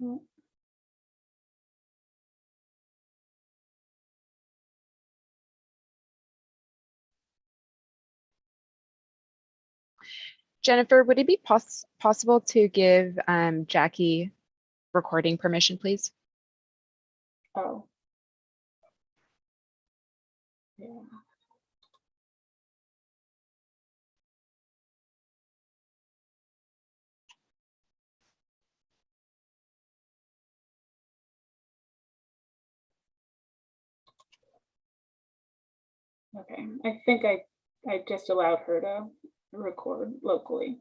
Mm. Jennifer, would it be possible to give Jackie recording permission, please? Oh. Yeah. Okay, I think I just allowed her to record locally.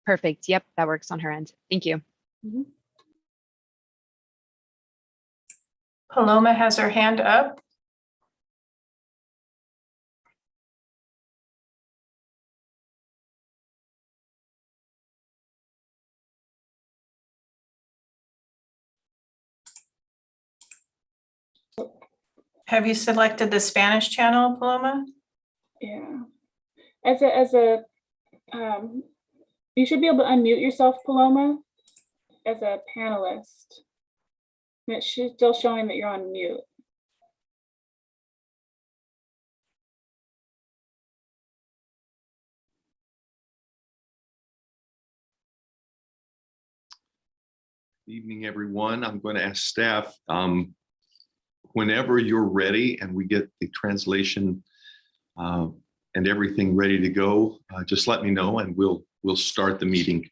Perfect. Yep, that works on her end. Thank you. Mhm. Paloma has her hand up. Have you selected the Spanish channel, Paloma? Yeah. As a you should be able to unmute yourself, Paloma, as a panelist. And it's still showing that you're on mute. Evening, everyone. I'm going to ask staff, whenever you're ready and we get the translation and everything ready to go, just let me know and we'll start the meeting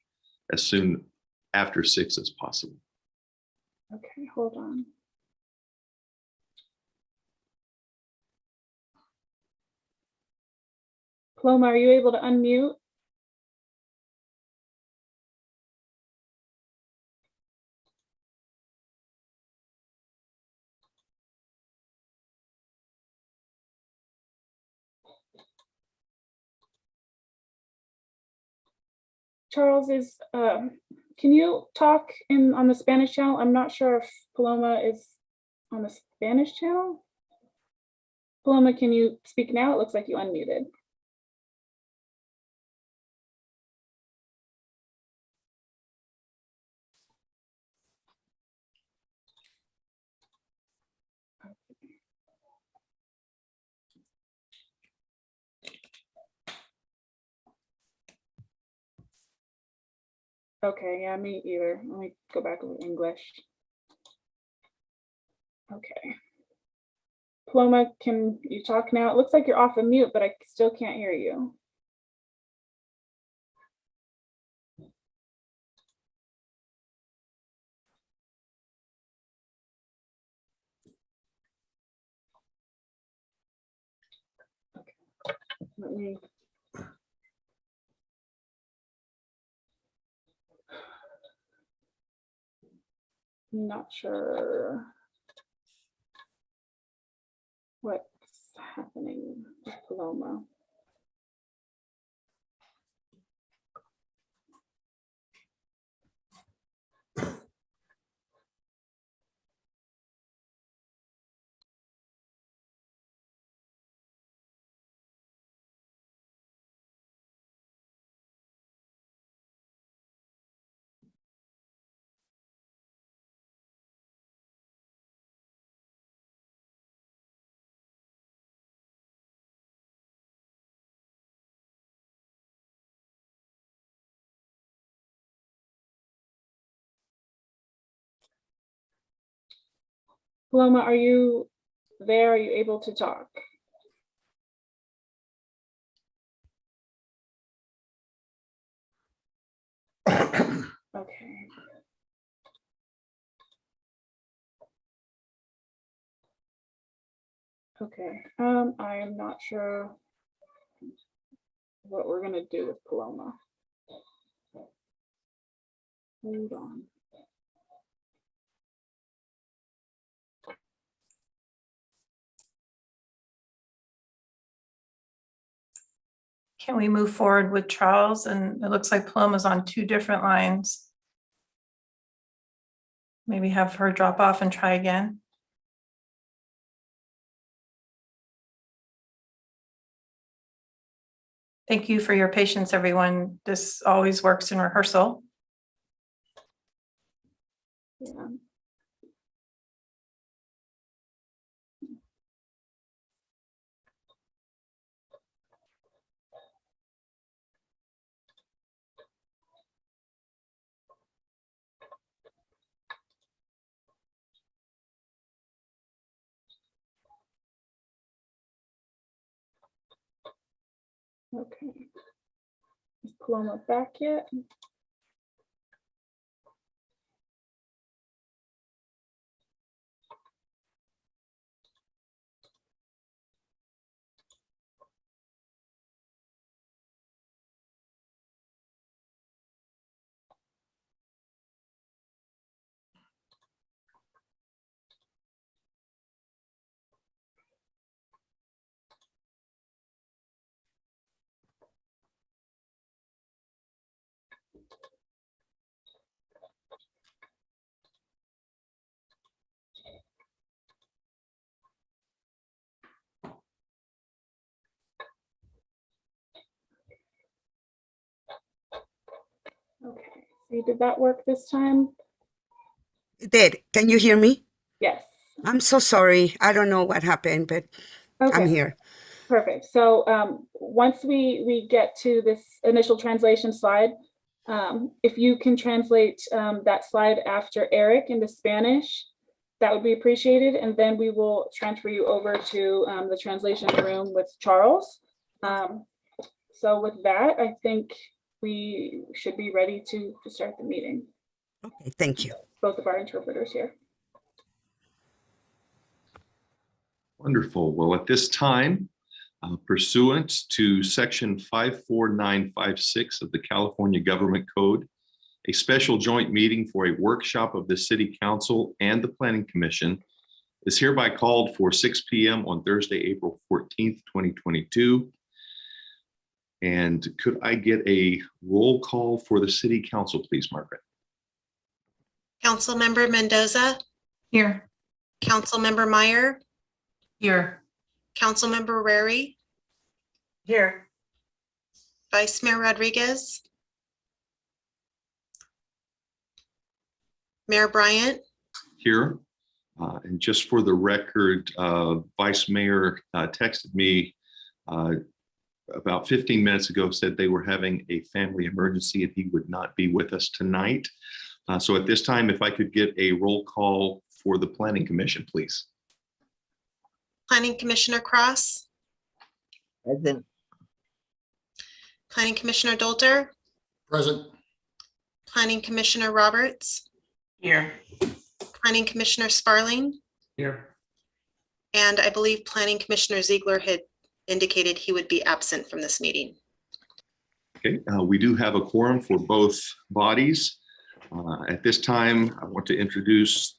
as soon after 6 as possible. Okay, hold on. Paloma, are you able to unmute? Charles is, can you talk on the Spanish channel? I'm not sure if Paloma is on the Spanish channel. Paloma, can you speak now? It looks like you unmuted. Okay, yeah, me either. Let me go back over English. Okay. Paloma, can you talk now? It looks like you're off of mute, but I still can't hear you. Okay. Let me. Not sure what's happening with Paloma. Paloma, are you there? Are you able to talk? Okay. Okay, I am not sure what we're gonna do with Paloma. Hold on. Can we move forward with Charles? And it looks like Paloma's on 2 different lines. Maybe have her drop off and try again. Thank you for your patience, everyone. This always works in rehearsal. Yeah. Okay. Is Paloma back yet? Okay. See, did that work this time? It did. Can you hear me? Yes. I'm so sorry. I don't know what happened, but I'm Okay. here. Perfect. So once we get to this initial translation slide, if you can translate that slide after Eric into Spanish, that would be appreciated. And then we will transfer you over to the translation room with Charles. So with that, I think we should be ready to start the meeting. Okay, thank you. Both of our interpreters here. Wonderful. Well, at this time, pursuant to Section 54956 of the California Government Code, a special joint meeting for a workshop of the City Council and the Planning Commission is hereby called for 6 p.m. on Thursday, April 14th, 2022. And could I get a roll call for the City Council, please, Margaret? Councilmember Mendoza, Here. Councilmember Meyer, Here. Councilmember Rary, Here. Vice Mayor Rodriguez, Mayor Bryant, Here. And just for the record, Vice Mayor texted me about 15 minutes ago, said they were having a family emergency and he would not be with us tonight. So at this time, if I could get a roll call for the Planning Commission, please. Planning Commissioner Cross, Present. Planning Commissioner Dolter, Present. Planning Commissioner Roberts, Here. Planning Commissioner Sparling, Here. and I believe Planning Commissioner Ziegler had indicated he would be absent from this meeting. Okay, we do have a quorum for both bodies. At this time, I want to introduce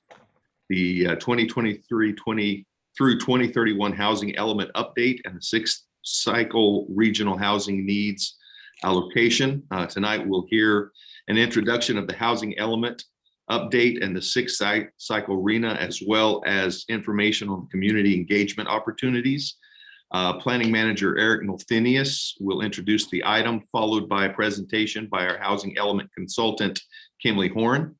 the 2023-20 through 2031 housing element update and the sixth cycle regional housing needs allocation. Tonight, we'll hear an introduction of the housing element update and the sixth cycle RENA, as well as information on community engagement opportunities. Planning Manager Eric Nolthenius will introduce the item, followed by a presentation by our housing element consultant, Kimberly Horn.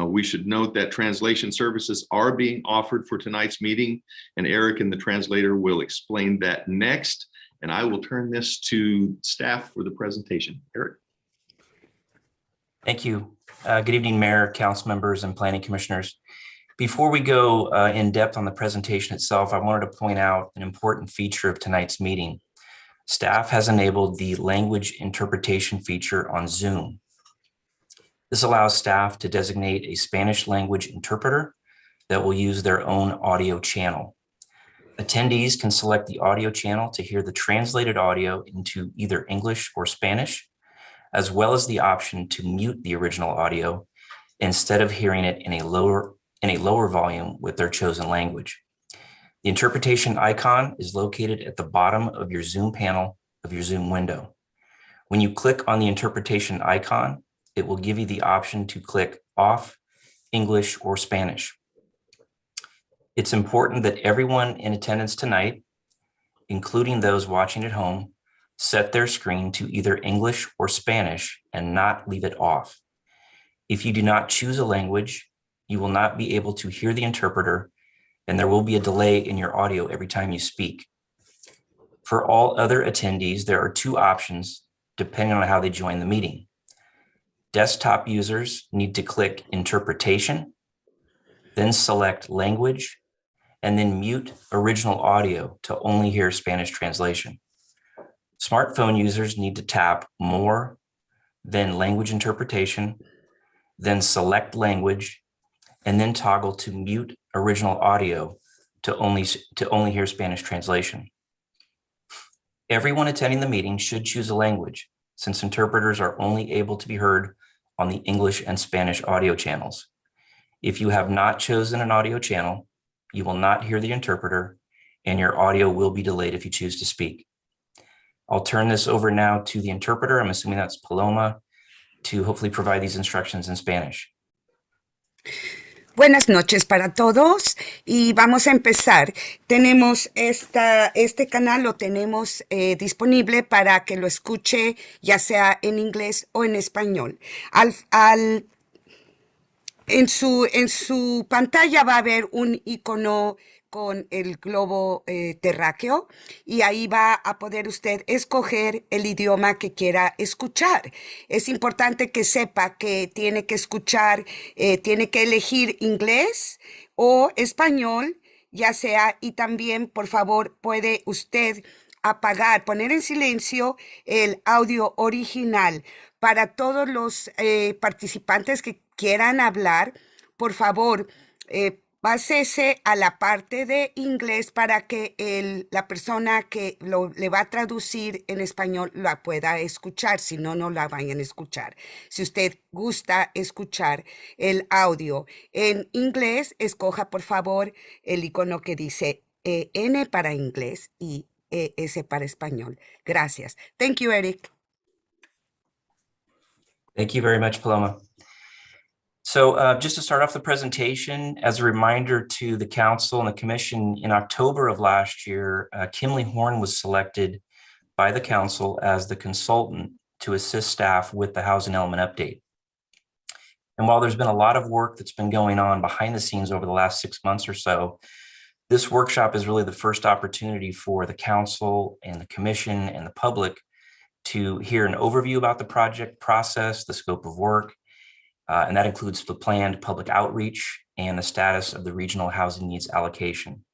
We should note that translation services are being offered for tonight's meeting, and Eric and the translator will explain that next. And I will turn this to staff for the presentation. Eric. Thank you. Good evening, Mayor, Council members, and Planning Commissioners. Before we go in depth on the presentation itself, I wanted to point out an important feature of tonight's meeting. Staff has enabled the language interpretation feature on Zoom. This allows staff to designate a Spanish language interpreter that will use their own audio channel. Attendees can select the audio channel to hear the translated audio into either English or Spanish, as well as the option to mute the original audio instead of hearing it in a lower volume with their chosen language. The interpretation icon is located at the bottom of your Zoom panel of your Zoom window. When you click on the interpretation icon, it will give you the option to click off English or Spanish. It's important that everyone in attendance tonight, including those watching at home, set their screen to either English or Spanish and not leave it off. If you do not choose a language, you will not be able to hear the interpreter, and there will be a delay in your audio every time you speak. For all other attendees, there are two options depending on how they join the meeting. Desktop users need to click Interpretation, then select Language, and then mute original audio to only hear Spanish translation. Smartphone users need to tap More, then Language Interpretation, then select Language, and then toggle to mute original audio to only hear Spanish translation. Everyone attending the meeting should choose a language, since interpreters are only able to be heard on the English and Spanish audio channels. If you have not chosen an audio channel, you will not hear the interpreter, and your audio will be delayed if you choose to speak. I'll turn this over now to the interpreter, I'm assuming that's Paloma, to hopefully provide these instructions in Spanish. Buenas noches para todos y vamos a empezar. Tenemos este canal lo tenemos disponible para que lo escuche ya sea en inglés o en español. En su pantalla va a haber un icono con el globo terráqueo y ahí va a poder usted escoger el idioma que quiera escuchar. Es importante que sepa que tiene que escuchar, tiene que elegir inglés o español, ya sea, y también, por favor, puede usted apagar, poner en silencio el audio original. Para todos los participantes que quieran hablar, por favor, pásese a la parte de inglés para que la persona que le va a traducir en español la pueda escuchar, si no, no la vayan a escuchar. Si usted gusta escuchar el audio en inglés, escoja por favor el icono que dice N para inglés y S para español. Gracias. Thank you, Eric. Thank you very much, Paloma. So just to start off the presentation, as a reminder to the council and the commission, in October of last year, Kimley Horn was selected by the council as the consultant to assist staff with the housing element update. And while there's been a lot of work that's been going on behind the scenes over the last 6 months or so, this workshop is really the first opportunity for the council and the commission and the public to hear an overview about the project process, the scope of work, and that includes the planned public outreach and the status of the regional housing needs allocation.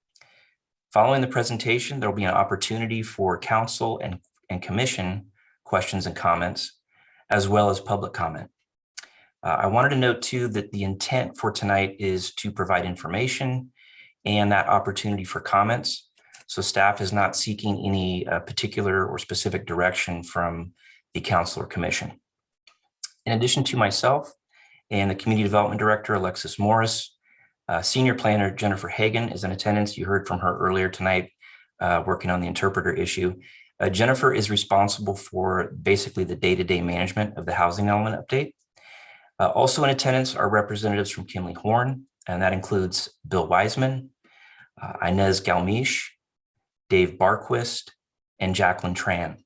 Following the presentation, there will be an opportunity for council and commission questions and comments, as well as public comment. I wanted to note too that the intent for tonight is to provide information and that opportunity for comments. So staff is not seeking any particular or specific direction from the council or commission. In addition to myself and the Community Development Director, Alexis Morris, Senior Planner Jennifer Hagan is in attendance. You heard from her earlier tonight, working on the interpreter issue. Jennifer is responsible for basically the day-to-day management of the housing element update. Also in attendance are representatives from Kimley Horn, and that includes Bill Wiseman, Inez Galmiche, Dave Barquist, and Jacqueline Tran.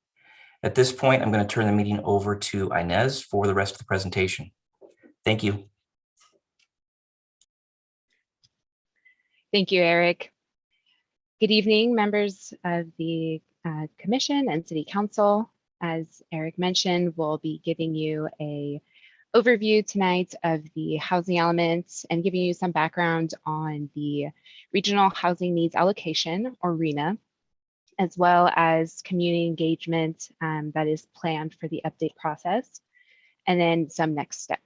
At this point, I'm going to turn the meeting over to Inez for the rest of the presentation. Thank you. Thank you, Eric. Good evening, members of the Commission and City Council. As Eric mentioned, we'll be giving you an overview tonight of the housing elements and giving you some background on the Regional Housing Needs Allocation, or RHNA, as well as community engagement that is planned for the update process, and then some next steps.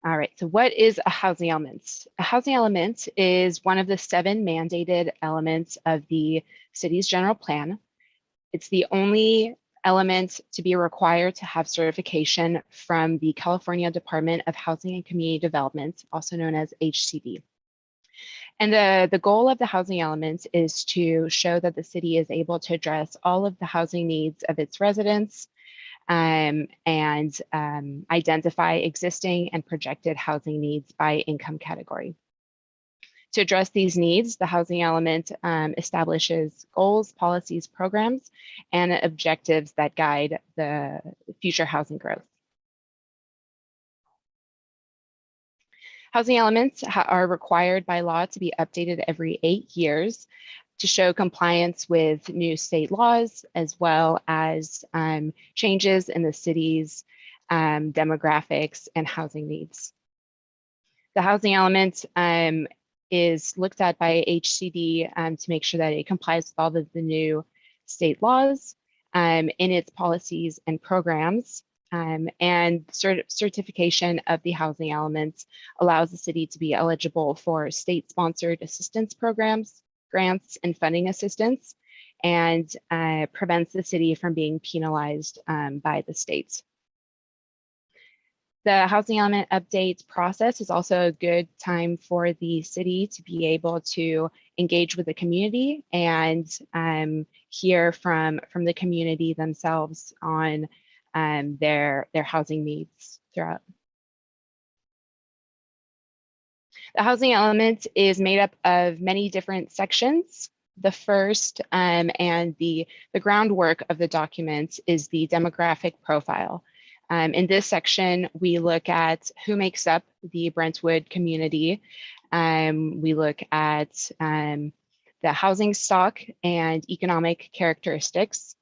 All right, so what is a housing element? A housing element is one of the 7 mandated elements of the city's general plan. It's the only element to be required to have certification from the California Department of Housing and Community Development, also known as HCD. And the goal of the housing element is to show that the city is able to address all of the housing needs of its residents and identify existing and projected housing needs by income category. To address these needs, the housing element establishes goals, policies, programs, and objectives that guide the future housing growth. Housing elements are required by law to be updated every 8 years to show compliance with new state laws, as well as changes in the city's demographics and housing needs. The housing element is looked at by HCD to make sure that it complies with all of the new state laws in its policies and programs. And certification of the housing elements allows the city to be eligible for state-sponsored assistance programs, grants, and funding assistance, and prevents the city from being penalized by the states. The housing element update process is also a good time for the city to be able to engage with the community and hear from the community themselves on their housing needs throughout. The housing element is made up of many different sections. The first and the groundwork of the document is the demographic profile. In this section, we look at who makes up the Brentwood community. We look at the housing stock and economic characteristics.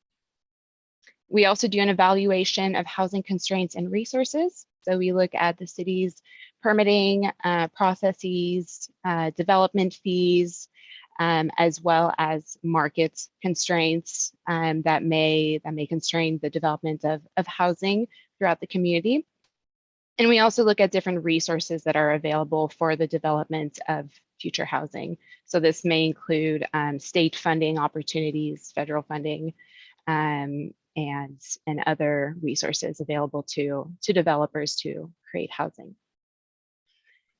We also do an evaluation of housing constraints and resources. So we look at the city's permitting processes, development fees, as well as market constraints that may constrain the development of housing throughout the community. And we also look at different resources that are available for the development of future housing. So this may include state funding opportunities, federal funding, and other resources available to developers to create housing.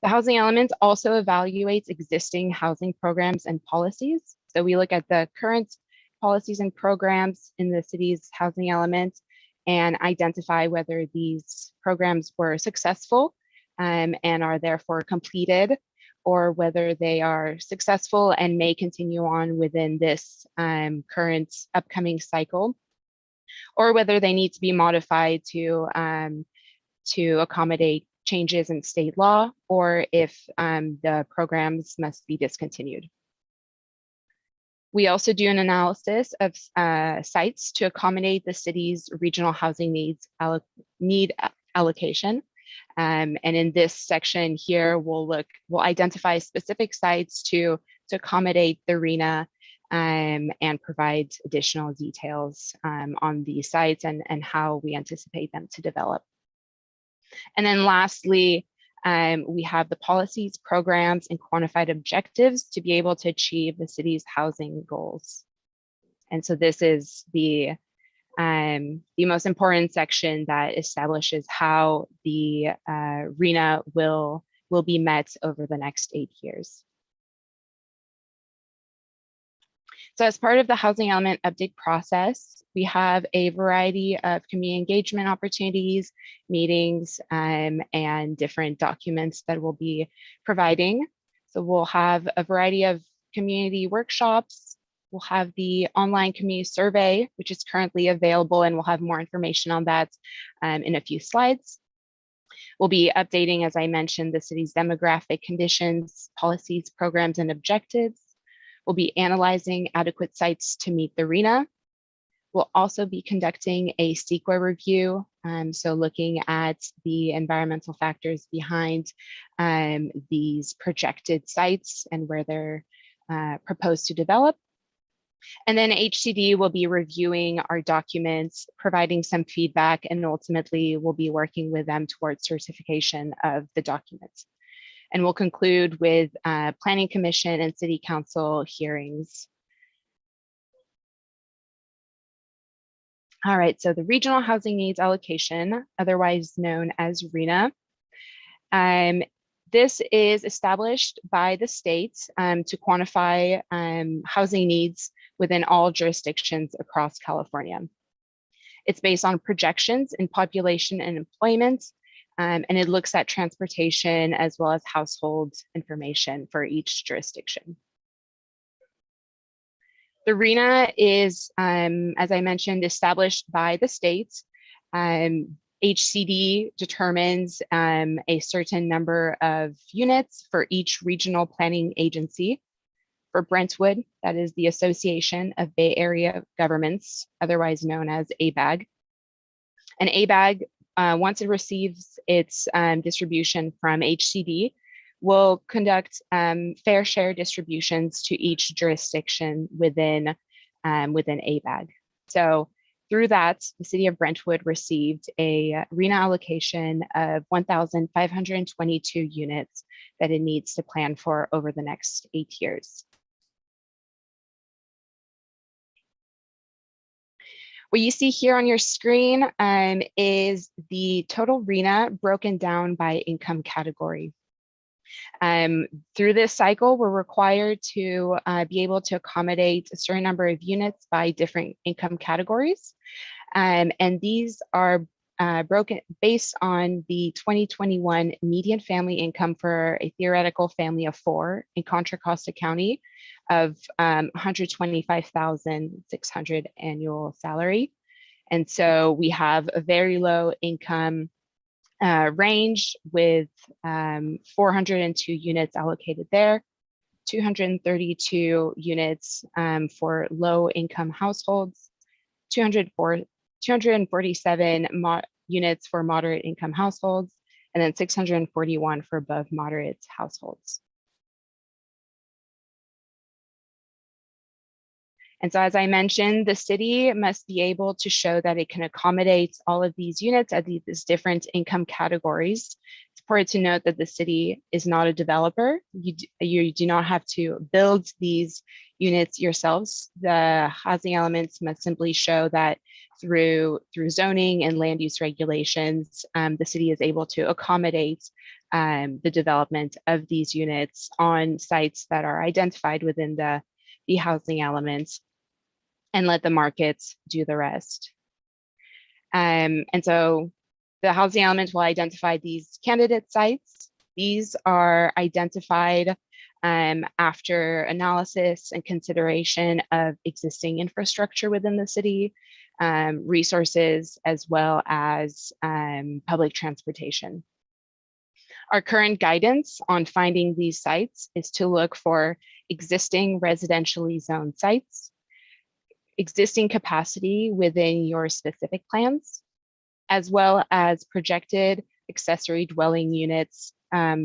The housing element also evaluates existing housing programs and policies. So we look at the current policies and programs in the city's housing element and identify whether these programs were successful and are therefore completed, or whether they are successful and may continue on within this current upcoming cycle, or whether they need to be modified to accommodate changes in state law, or if the programs must be discontinued. We also do an analysis of sites to accommodate the city's regional housing needs allocation. And in this section here, we'll identify specific sites to accommodate the RHNA and provide additional details on these sites and how we anticipate them to develop. And then lastly, we have the policies, programs, and quantified objectives to be able to achieve the city's housing goals. And so this is the most important section that establishes how the RHNA will be met over the next 8 years. So as part of the housing element update process, we have a variety of community engagement opportunities, meetings, and different documents that we'll be providing. So we'll have a variety of community workshops. We'll have the online community survey, which is currently available, and we'll have more information on that in a few slides. We'll be updating, as I mentioned, the city's demographic conditions, policies, programs, and objectives. We'll be analyzing adequate sites to meet the RHNA. We'll also be conducting a CEQA review, so looking at the environmental factors behind these projected sites and where they're proposed to develop. And then HCD will be reviewing our documents, providing some feedback, and ultimately we'll be working with them towards certification of the documents. And we'll conclude with Planning Commission and City Council hearings. All right, so the Regional Housing Needs Allocation, otherwise known as RHNA. This is established by the state to quantify housing needs within all jurisdictions across California. It's based on projections in population and employment, and it looks at transportation as well as household information for each jurisdiction. The RENA is, as I mentioned, established by the state. HCD determines a certain number of units for each regional planning agency. For Brentwood, that is the Association of Bay Area Governments, otherwise known as ABAG. An ABAG, once it receives its distribution from HCD, will conduct fair share distributions to each jurisdiction within ABAG. So through that, the city of Brentwood received a RENA allocation of 1,522 units that it needs to plan for over the next 8 years. What you see here on your screen is the total RENA broken down by income category. Through this cycle, we're required to be able to accommodate a certain number of units by different income categories. And these are broken based on the 2021 median family income for a theoretical family of 4 in Contra Costa County of $125,600 annual salary. And so we have a very low income range with 402 units allocated there, 232 units for low income households, 247 units for moderate income households, and then 641 for above moderate households. And so, as I mentioned, the city must be able to show that it can accommodate all of these units at these different income categories. It's important to note that the city is not a developer. You do not have to build these units yourselves. The housing elements must simply show that through zoning and land use regulations, the city is able to accommodate the development of these units on sites that are identified within the housing elements, and let the markets do the rest. And so the housing element will identify these candidate sites. These are identified after analysis and consideration of existing infrastructure within the city, resources, as well as public transportation. Our current guidance on finding these sites is to look for existing residentially zoned sites, existing capacity within your specific plans, as well as projected accessory dwelling units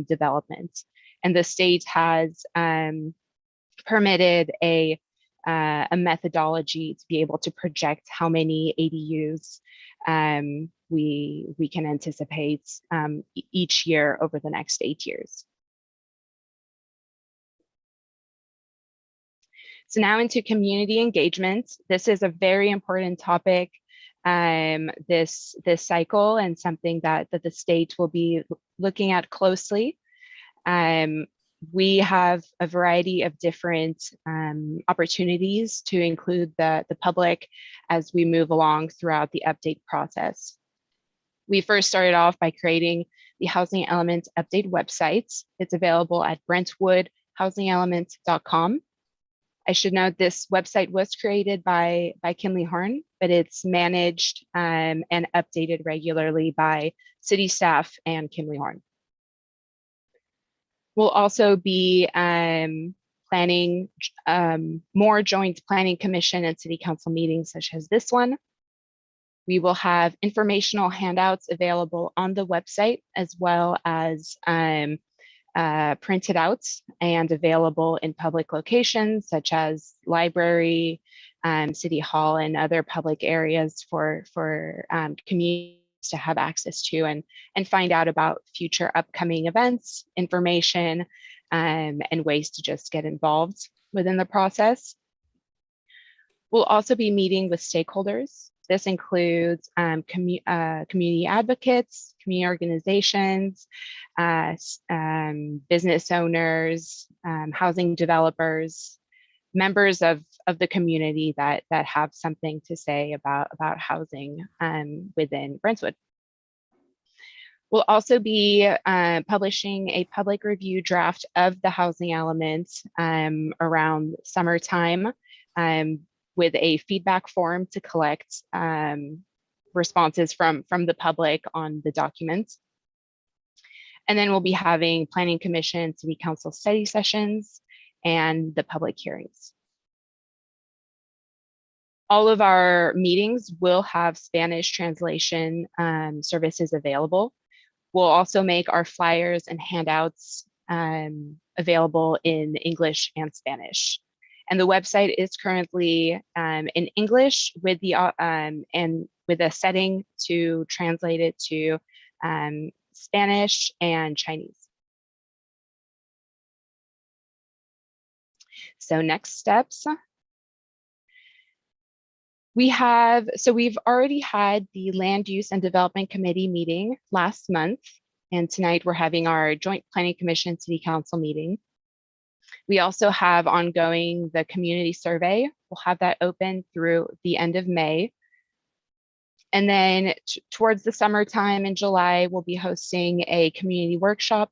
development. And the state has permitted a methodology to be able to project how many ADUs we can anticipate each year over the next 8 years. So now into community engagement. This is a very important topic this cycle, and something that the state will be looking at closely. We have a variety of different opportunities to include the public as we move along throughout the update process. We first started off by creating the Housing Element Update website. It's available at brentwoodhousingelement.com. I should note this website was created by Kinley Horn, but it's managed and updated regularly by city staff and Kinley Horn. We'll also be planning more joint planning commission and city council meetings such as this one. We will have informational handouts available on the website, as well as printed out and available in public locations such as library, city hall, and other public areas for communities to have access to and find out about future upcoming events, information, and ways to just get involved within the process. We'll also be meeting with stakeholders. This includes community advocates, community organizations, business owners, housing developers, members of the community that have something to say about housing within Brentwood. We'll also be publishing a public review draft of the housing element around summertime with a feedback form to collect responses from the public on the documents. And then we'll be having Planning Commission, City Council study sessions, and the public hearings. All of our meetings will have Spanish translation services available. We'll also make our flyers and handouts available in English and Spanish. And the website is currently in English with the and with a setting to translate it to Spanish and Chinese. So next steps. We've already had the Land Use and Development Committee meeting last month, and tonight we're having our Joint Planning Commission City Council meeting. We also have ongoing the community survey. We'll have that open through the end of May. And then towards the summertime in July, we'll be hosting a community workshop.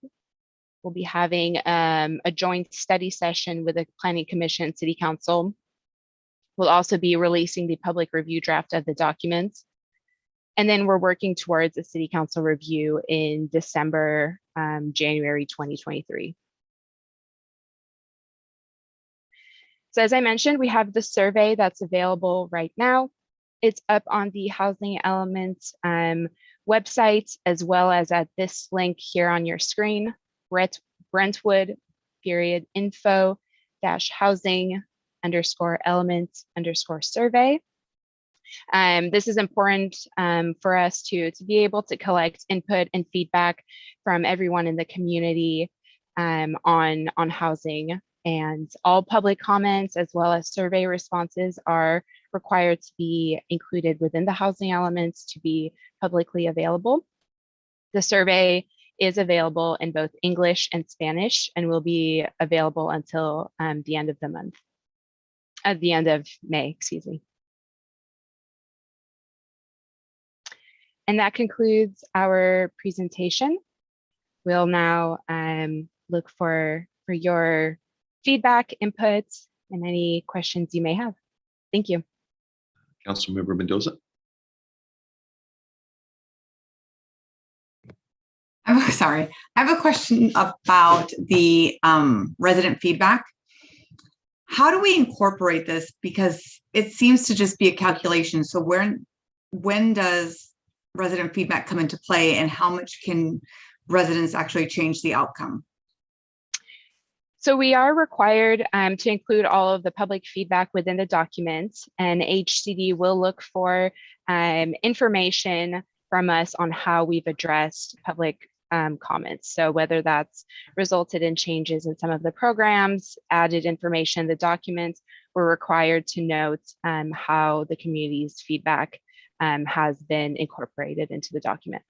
We'll be having a joint study session with the Planning Commission City Council. We'll also be releasing the public review draft of the documents. And then we're working towards a City Council review in December, January 2023. So as I mentioned, we have the survey that's available right now. It's up on the Housing Element website, as well as at this link here on your screen, Brentwood-housing_element_survey. This is important for us to be able to collect input and feedback from everyone in the community on housing. And all public comments as well as survey responses are required to be included within the housing elements to be publicly available. The survey is available in both English and Spanish and will be available until the end of the month, at the end of May, excuse me. And that concludes our presentation. We'll now look for your feedback, inputs, and any questions you may have. Thank you. Councilmember Mendoza. Sorry, I have a question about the resident feedback. How do we incorporate this? Because it seems to just be a calculation. So when does resident feedback come into play, and how much can residents actually change the outcome? So we are required to include all of the public feedback within the document, and HCD will look for information from us on how we've addressed public comments. So whether that's resulted in changes in some of the programs, added information in the document, we're required to note how the community's feedback has been incorporated into the document.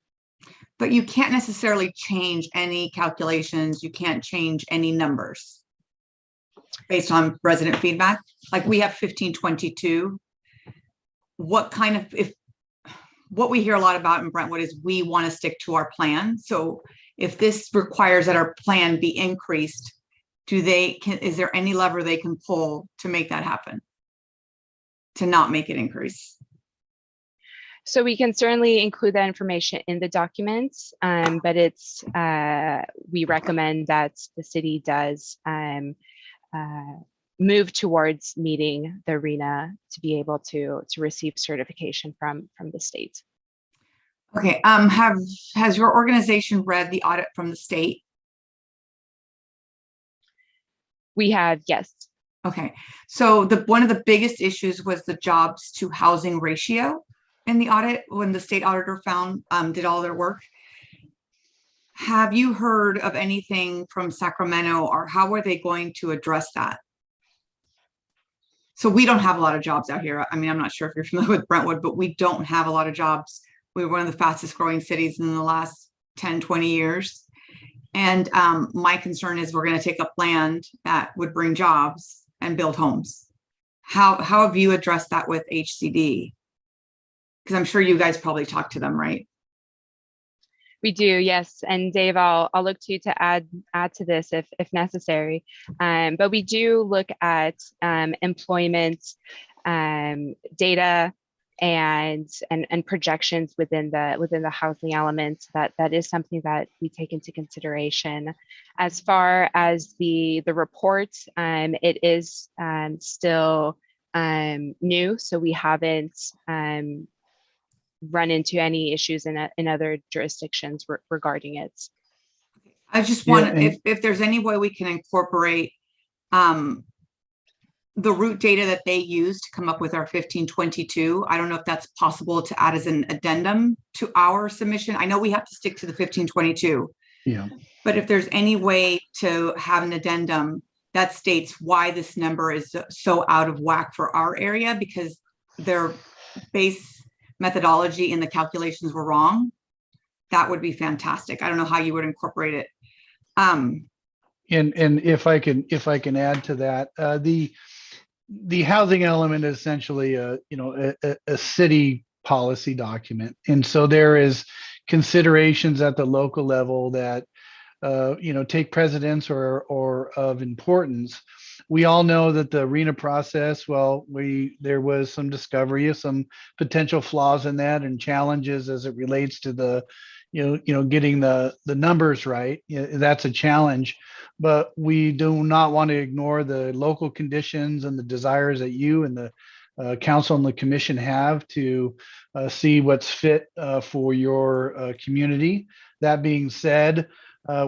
But you can't necessarily change any calculations. You can't change any numbers based on resident feedback. Like we have 1522. What we hear a lot about in Brentwood is we want to stick to our plan. So if this requires that our plan be increased, is there any lever they can pull to make that happen? To not make it increase? So we can certainly include that information in the documents, but we recommend that the city does move towards meeting the RHNA to be able to receive certification from the state. Okay, has your organization read the audit from the state? We have, yes. Okay, so one of the biggest issues was the jobs to housing ratio in the audit when the state auditor did all their work. Have you heard of anything from Sacramento, or how are they going to address that? So we don't have a lot of jobs out here. I mean, I'm not sure if you're familiar with Brentwood, but we don't have a lot of jobs. We're one of the fastest growing cities in the last 10, 20 years. And my concern is we're going to take up land that would bring jobs and build homes. How have you addressed that with HCD? Because I'm sure you guys probably talk to them, right? We do, yes. And Dave, I'll look to you to add to this if necessary. But we do look at employment data and projections within the housing element. That is something that we take into consideration. As far as the report, it is still new, so we haven't run into any issues in other jurisdictions regarding it. I just Yeah, want, if there's any way we can incorporate the root data that they use to come up with our 1522. I don't know if that's possible to add as an addendum to our submission. I know we have to stick to the 1522. Yeah. But if there's any way to have an addendum that states why this number is so out of whack for our area, because their base methodology in the calculations were wrong, that would be fantastic. I don't know how you would incorporate it. And if I can add to that, the housing element is essentially a city policy document, and so there is considerations at the local level that take precedence or of importance. We all know that the RENA process, there was some discovery of some potential flaws in that and challenges as it relates to the getting the numbers right. That's a challenge, but we do not want to ignore the local conditions and the desires that you and the council and the commission have to see what's fit for your community. That being said,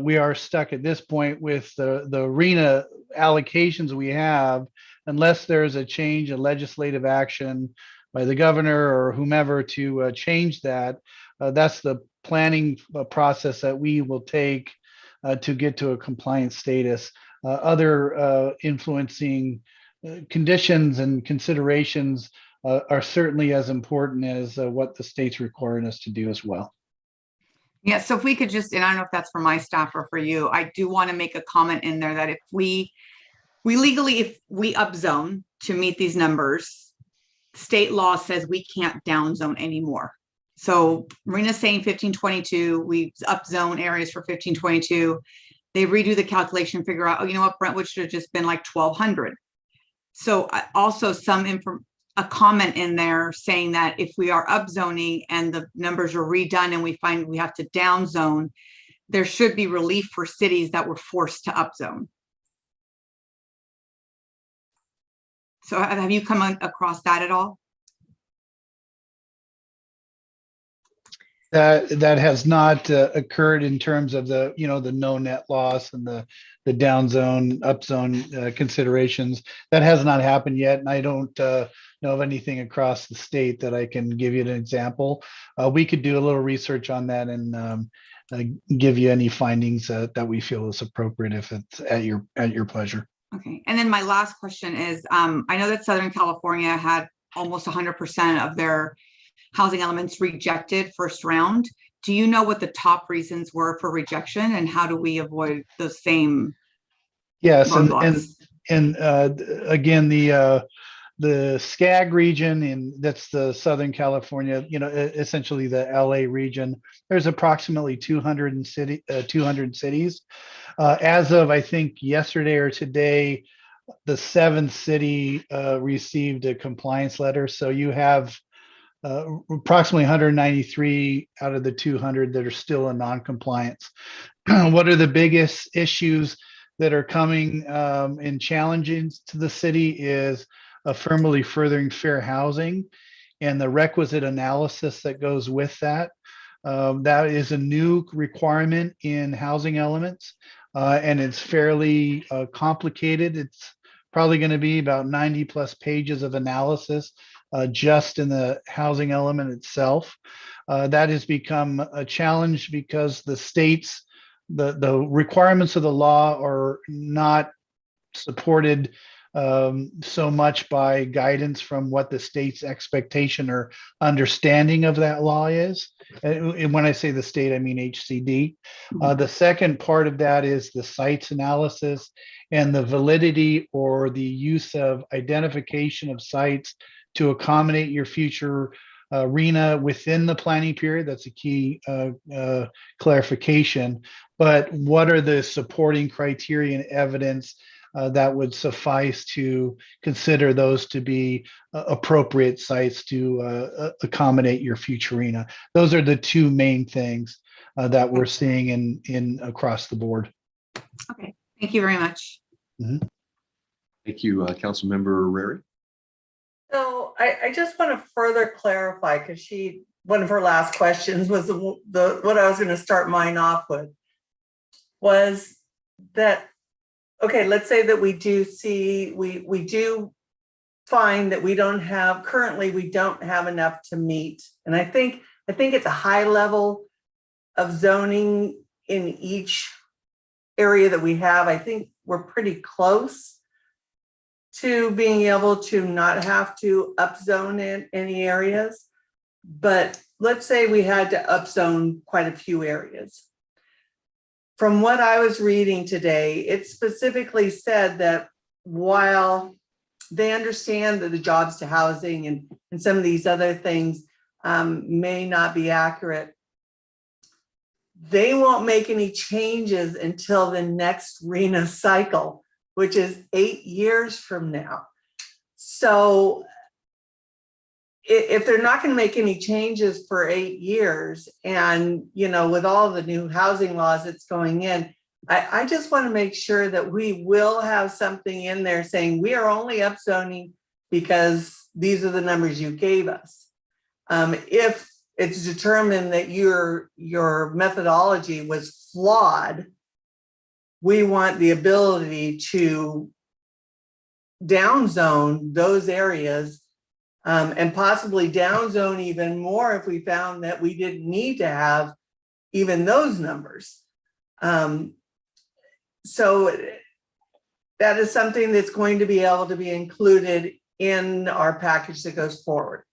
we are stuck at this point with the RENA allocations we have, unless there's a change in legislative action by the governor or whomever to change that. That's the planning process that we will take to get to a compliant status. Other influencing conditions and considerations are certainly as important as what the state's requiring us to do as well. Yeah, so if we could just, and I don't know if that's for my staff or for you, I do want to make a comment in there that if we legally, if we upzone to meet these numbers, state law says we can't downzone anymore. So Marina's saying 1522, we upzone areas for 1522. They redo the calculation, figure out, oh, you know what, Brentwood should have just been like 1200. So also a comment in there saying that if we are upzoning and the numbers are redone and we find we have to downzone, there should be relief for cities that were forced to upzone. So have you come across that at all? That has not occurred in terms of the no net loss and the downzone, upzone considerations. That has not happened yet, and I don't know of anything across the state that I can give you an example. We could do a little research on that and give you any findings that we feel is appropriate if it's at your pleasure. Okay, and then my last question is, I know that Southern California had almost 100% of their housing elements rejected first round. Do you know what the top reasons were for rejection, and how do we avoid the same? Yes, roadblocks? and again, the SCAG region, and that's the Southern California, essentially the LA region. There's approximately 200 cities. As of, I think, yesterday or today, the 7th city received a compliance letter. So you have approximately 193 out of the 200 that are still in non-compliance. What are the biggest issues that are coming and challenging to the city is affirmatively furthering fair housing and the requisite analysis that goes with that. That is a new requirement in housing elements, and it's fairly complicated. It's probably going to be about 90 plus pages of analysis just in the housing element itself. That has become a challenge because the states, the requirements of the law are not supported so much by guidance from what the state's expectation or understanding of that law is. And when I say the state, I mean HCD. The second part of that is the sites analysis and the validity or the use of identification of sites to accommodate your future arena within the planning period. That's a key clarification. But what are the supporting criteria and evidence that would suffice to consider those to be appropriate sites to accommodate your future arena? Those are the two main things that we're seeing in across the board. Okay, thank you very much. Thank you, Councilmember Rary. So I just want to further clarify, because one of her last questions was what I was going to start mine off with, was that, okay, let's say that we do find that currently we don't have enough to meet. And I think it's a high level of zoning in each area that we have. I think we're pretty close to being able to not have to upzone in any areas. But let's say we had to upzone quite a few areas. From what I was reading today, it specifically said that while they understand that the jobs to housing and some of these other things may not be accurate, they won't make any changes until the next RENA cycle, which is 8 years from now. So if they're not going to make any changes for 8 years, and with all the new housing laws that's going in, I just want to make sure that we will have something in there saying we are only upzoning because these are the numbers you gave us. If it's determined that your methodology was flawed, we want the ability to downzone those areas and possibly downzone even more if we found that we didn't need to have even those numbers. So that is something that's going to be able to be included in our package that goes forward.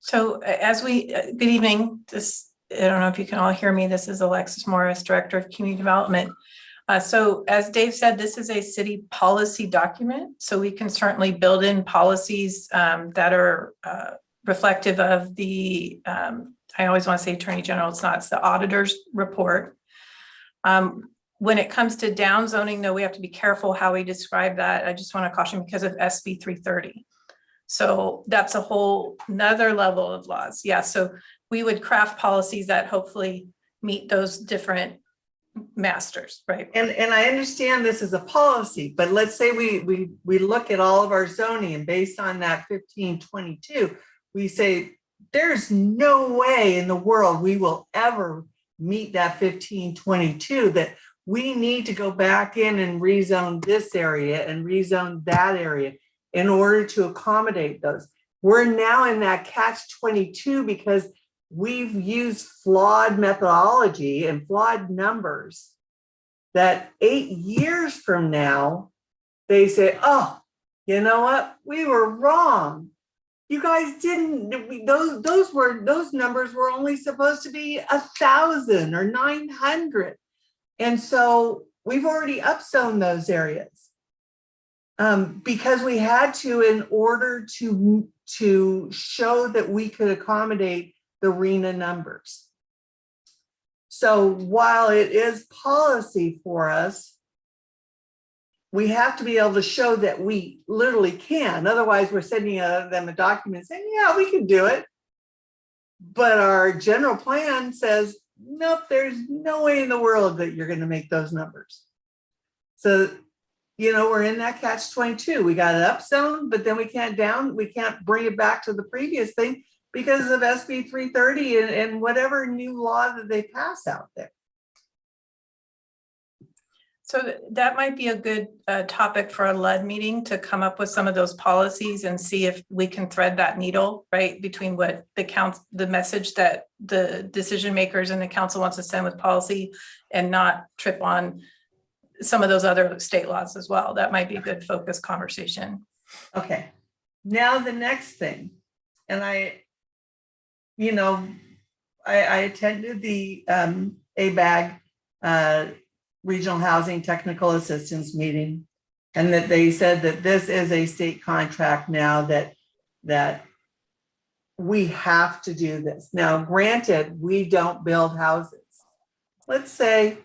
So good evening. I don't know if you can all hear me. This is Alexis Morris, Director of Community Development. So as Dave said, this is a city policy document. So we can certainly build in policies that are reflective of the, I always want to say Attorney General, it's the auditor's report. When it comes to downzoning, though, we have to be careful how we describe that. I just want to caution because of SB 330. So that's a whole nother level of laws. Yeah, so we would craft policies that hopefully meet those different masters, right? And I understand this is a policy, but let's say we look at all of our zoning, and based on that 1522, we say there's no way in the world we will ever meet that 1522, that we need to go back in and rezone this area and rezone that area in order to accommodate those. We're now in that catch-22 because we've used flawed methodology and flawed numbers that 8 years from now, they say, oh, you know what? We were wrong. You guys didn't, those numbers were only supposed to be 1,000 or 900. And so we've already upzoned those areas. Because we had to, in order to show that we could accommodate the RENA numbers. So while it is policy for us, we have to be able to show that we literally can. Otherwise, we're sending them a document saying, yeah, we can do it. But our general plan says, nope, there's no way in the world that you're going to make those numbers. So we're in that catch-22. We got it upzoned, but then we can't bring it back to the previous thing because of SB 330 and whatever new law that they pass out there. So that might be a good topic for a LUD meeting, to come up with some of those policies and see if we can thread that needle, right, between what the message that the decision makers and the council wants to send with policy, and not trip on some of those other state laws as well. That might be a good focus conversation. Okay. Now the next thing, and I attended the ABAG Regional Housing Technical Assistance meeting. And that they said that this is a state contract now that we have to do this. Now, granted, we don't build houses. Let's say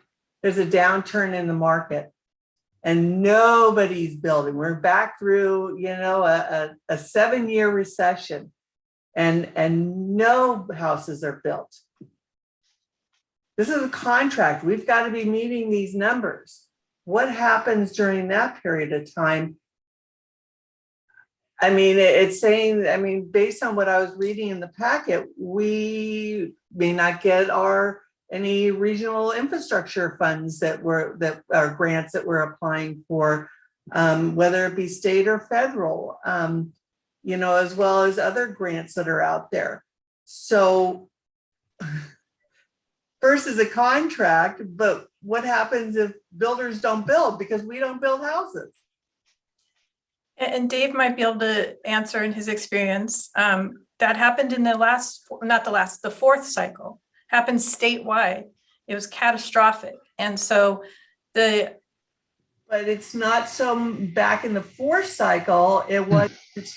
there's a downturn in the market and nobody's building. We're back through, a 7-year recession and no houses are built. This is a contract. We've got to be meeting these numbers. What happens during that period of time? I mean, it's saying, based on what I was reading in the packet, we may not get any regional infrastructure funds that are grants that we're applying for, whether it be state or federal, as well as other grants that are out there. So first is a contract, but what happens if builders don't build because we don't build houses? And Dave might be able to answer in his experience. That happened in the fourth cycle, happened statewide. It was catastrophic. And so but it's not so back in the fourth cycle, it wasn't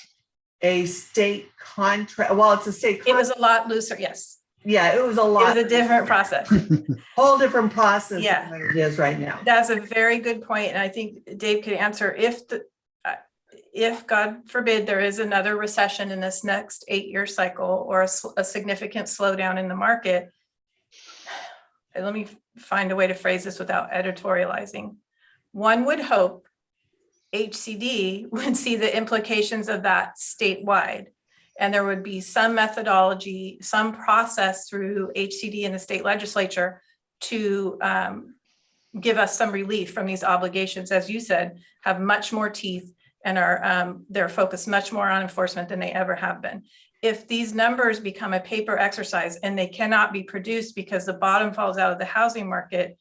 a state contract. Well, it's a state contract. It was a lot looser, yes. Yeah, it was a lot. It was a different process. Whole different process Yeah. than what it is right now. That's a very good point. And I think Dave could answer if God forbid there is another recession in this next 8-year cycle or a significant slowdown in the market. Let me find a way to phrase this without editorializing. One would hope HCD would see the implications of that statewide. And there would be some methodology, some process through HCD and the state legislature to give us some relief from these obligations, as you said, have much more teeth and they're focused much more on enforcement than they ever have been. If these numbers become a paper exercise and they cannot be produced because the bottom falls out of the housing market,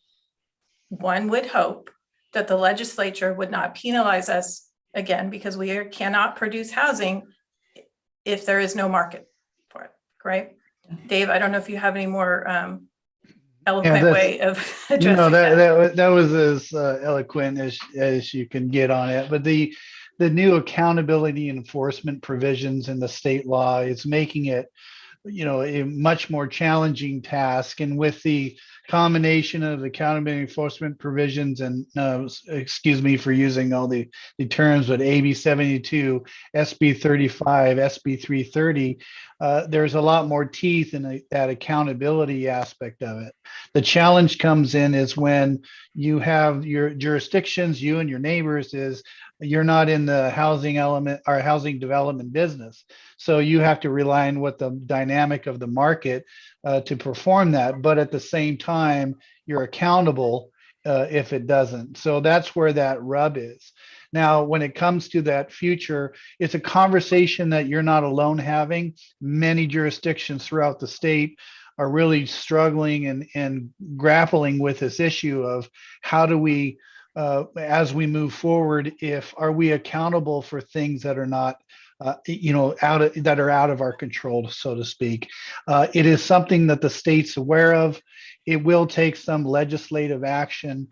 one would hope that the legislature would not penalize us again because we cannot produce housing if there is no market for it, right? Dave, I don't know if you have any more eloquent way of addressing that. That was as eloquent as you can get on it. But the new accountability enforcement provisions in the state law is making it, a much more challenging task. And with the combination of accountability enforcement provisions and excuse me for using all the terms, but AB 72, SB 35, SB 330, there's a lot more teeth in that accountability aspect of it. The challenge comes in is when you have your jurisdictions, you and your neighbors, is you're not in the housing element or housing development business. So you have to rely on what the dynamic of the market to perform that. But at the same time, you're accountable if it doesn't. So that's where that rub is. Now, when it comes to that future, it's a conversation that you're not alone having. Many jurisdictions throughout the state are really struggling and grappling with this issue of how do we, as we move forward, are we accountable for things that are not that are out of our control, so to speak. It is something that the state's aware of. It will take some legislative action.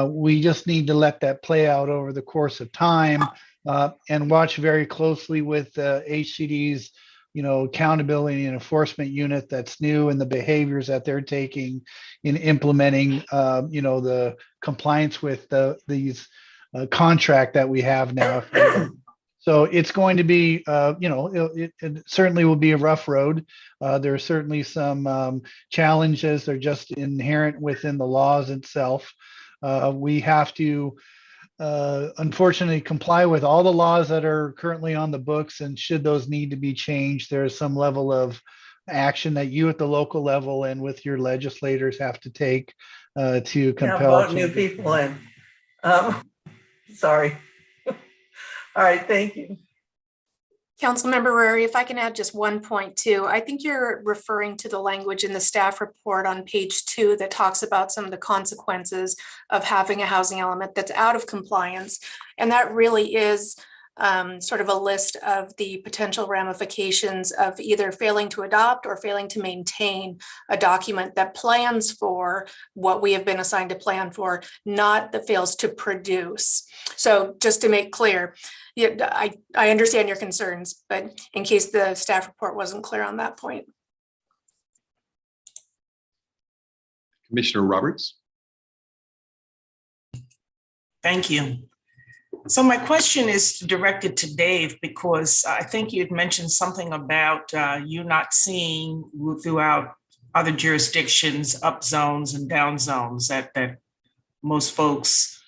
We just need to let that play out over the course of time and watch very closely with HCD's, accountability and enforcement unit that's new and the behaviors that they're taking in implementing, the compliance with these contract that we have now. So it's going to be, it certainly will be a rough road. There are certainly some challenges. They're just inherent within the laws itself. We have to, unfortunately, comply with all the laws that are currently on the books. And should those need to be changed, there's some level of action that you at the local level and with your legislators have to take to compel. Vote new people in. Sorry. All right, thank you. Councilmember Rary, if I can add just one point too. I think you're referring to the language in the staff report on page 2 that talks about some of the consequences of having a housing element that's out of compliance. And that really is sort of a list of the potential ramifications of either failing to adopt or failing to maintain a document that plans for what we have been assigned to plan for, not that fails to produce. So just to make clear, yeah, I understand your concerns, but in case the staff report wasn't clear on that point. Commissioner Roberts. Thank you. So my question is directed to Dave, because I think you'd mentioned something about you not seeing throughout other jurisdictions up zones and down zones that most folks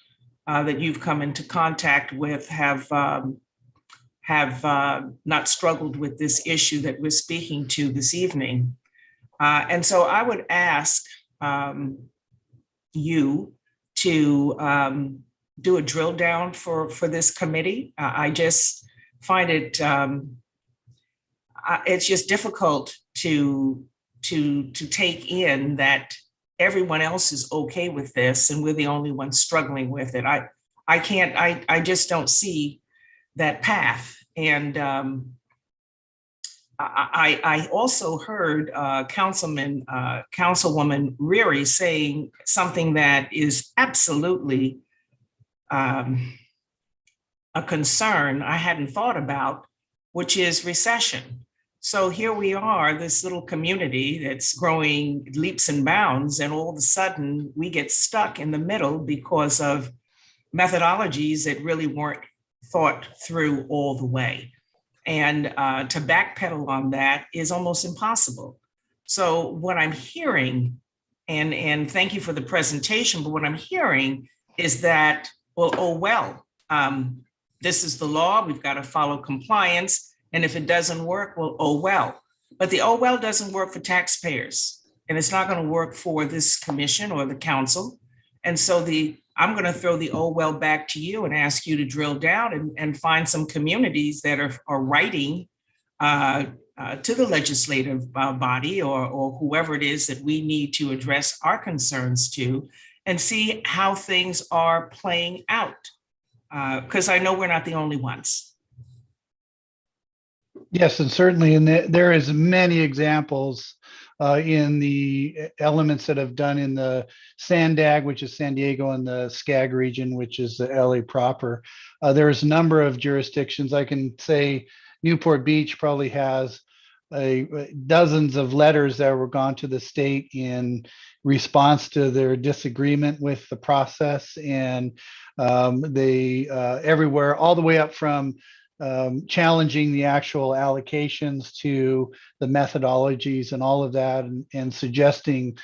that you've come into contact with have not struggled with this issue that we're speaking to this evening. And so I would ask you to do a drill down for this committee. I just find it, it's just difficult to take in that everyone else is okay with this and we're the only ones struggling with it. I just don't see that path. And I also heard Councilwoman Reary saying something that is absolutely a concern I hadn't thought about, which is recession. So here we are, this little community that's growing leaps and bounds, and all of a sudden we get stuck in the middle because of methodologies that really weren't thought through all the way. And to backpedal on that is almost impossible. So what I'm hearing, and thank you for the presentation, but what I'm hearing is that, well, this is the law, we've got to follow compliance. And if it doesn't work, well, oh well. But the oh well doesn't work for taxpayers. And it's not going to work for this commission or the council. And so I'm going to throw the oh well back to you and ask you to drill down and find some communities that are writing to the legislative body or whoever it is that we need to address our concerns to, and see how things are playing out. Because I know we're not the only ones. Yes, and certainly, and there is many examples in the elements that have done in the SANDAG, which is San Diego, and the SCAG region, which is the LA proper. There's a number of jurisdictions. I can say Newport Beach probably has dozens of letters that were gone to the state in response to their disagreement with the process, and they everywhere, all the way up from challenging the actual allocations to the methodologies and all of that, and suggesting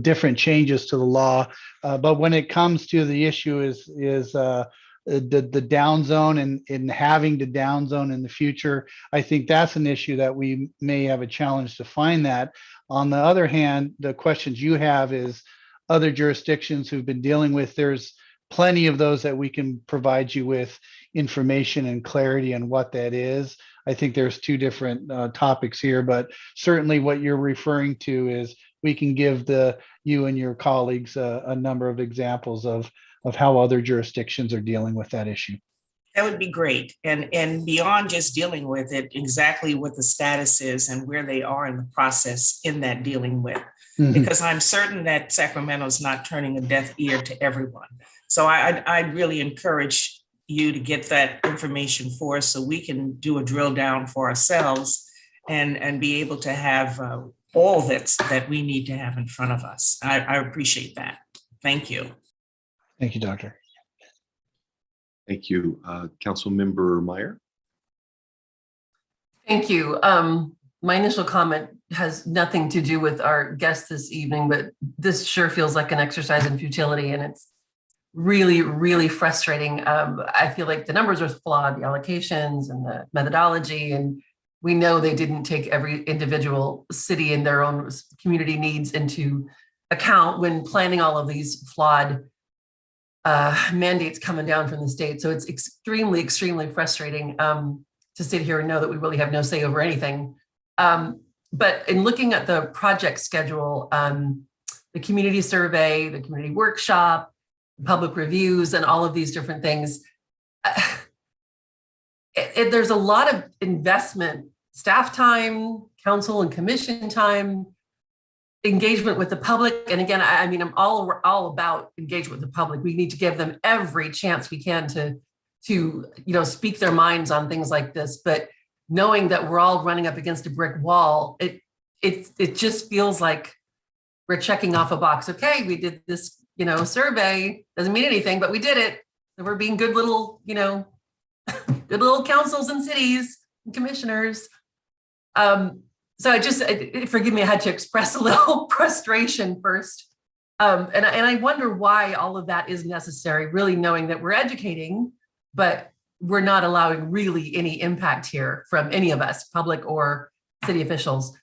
different changes to the law. But when it comes to the issue is the down zone and having to down zone in the future, I think that's an issue that we may have a challenge to find that. On the other hand, the questions you have is other jurisdictions who've been dealing with, there's plenty of those that we can provide you with information and clarity on what that is. I think there's two different topics here, but certainly what you're referring to is we can give you and your colleagues a number of examples of how other jurisdictions are dealing with that issue. That would be great. And beyond just dealing with it, exactly what the status is and where they are in the process in that dealing with. Mm-hmm. Because I'm certain that Sacramento is not turning a deaf ear to everyone. So I'd really encourage you to get that information for us so we can do a drill down for ourselves and be able to have all that we need to have in front of us. I appreciate that. Thank you. Thank you, Doctor. Thank you. Councilmember Meyer. Thank you. My initial comment has nothing to do with our guest this evening, but this sure feels like an exercise in futility, and it's really, really frustrating. I feel like the numbers are flawed, the allocations and the methodology, and we know they didn't take every individual city and their own community needs into account when planning all of these flawed mandates coming down from the state. So it's extremely, extremely frustrating to sit here and know that we really have no say over anything. But in looking at the project schedule, the community survey, the community workshop, public reviews, and all of these different things, there's a lot of investment, staff time, council and commission time, engagement with the public. And again, I mean, I'm all about engagement with the public. We need to give them every chance we can to speak their minds on things like this. But knowing that we're all running up against a brick wall, it just feels like we're checking off a box. Okay, we did this, survey, doesn't mean anything, but we did it. So we're being good little, good little councils and cities and commissioners. So forgive me, I had to express a little frustration first. And I wonder why all of that is necessary, really knowing that we're educating, but we're not allowing really any impact here from any of us, public or city officials.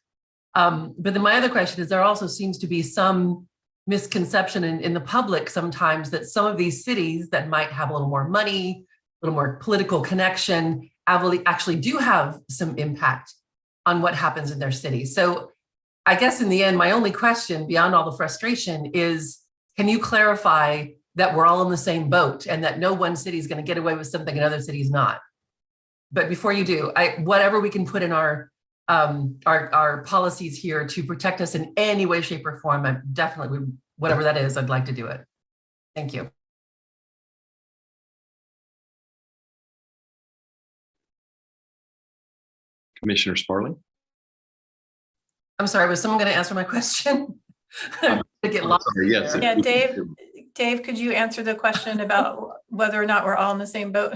But then my other question is, there also seems to be some misconception in the public sometimes that some of these cities that might have a little more money, a little more political connection, actually do have some impact on what happens in their city. So I guess in the end, my only question beyond all the frustration is, can you clarify that we're all in the same boat and that no one city is going to get away with something and other cities not? But before you do, whatever we can put in our policies here to protect us in any way, shape, or form, I definitely, whatever that is, I'd like to do it. Thank you. Commissioner Sparling? I'm sorry, was someone going to answer my question? To get lost. Sorry, yes. Yeah, Dave, could you answer the question about whether or not we're all in the same boat?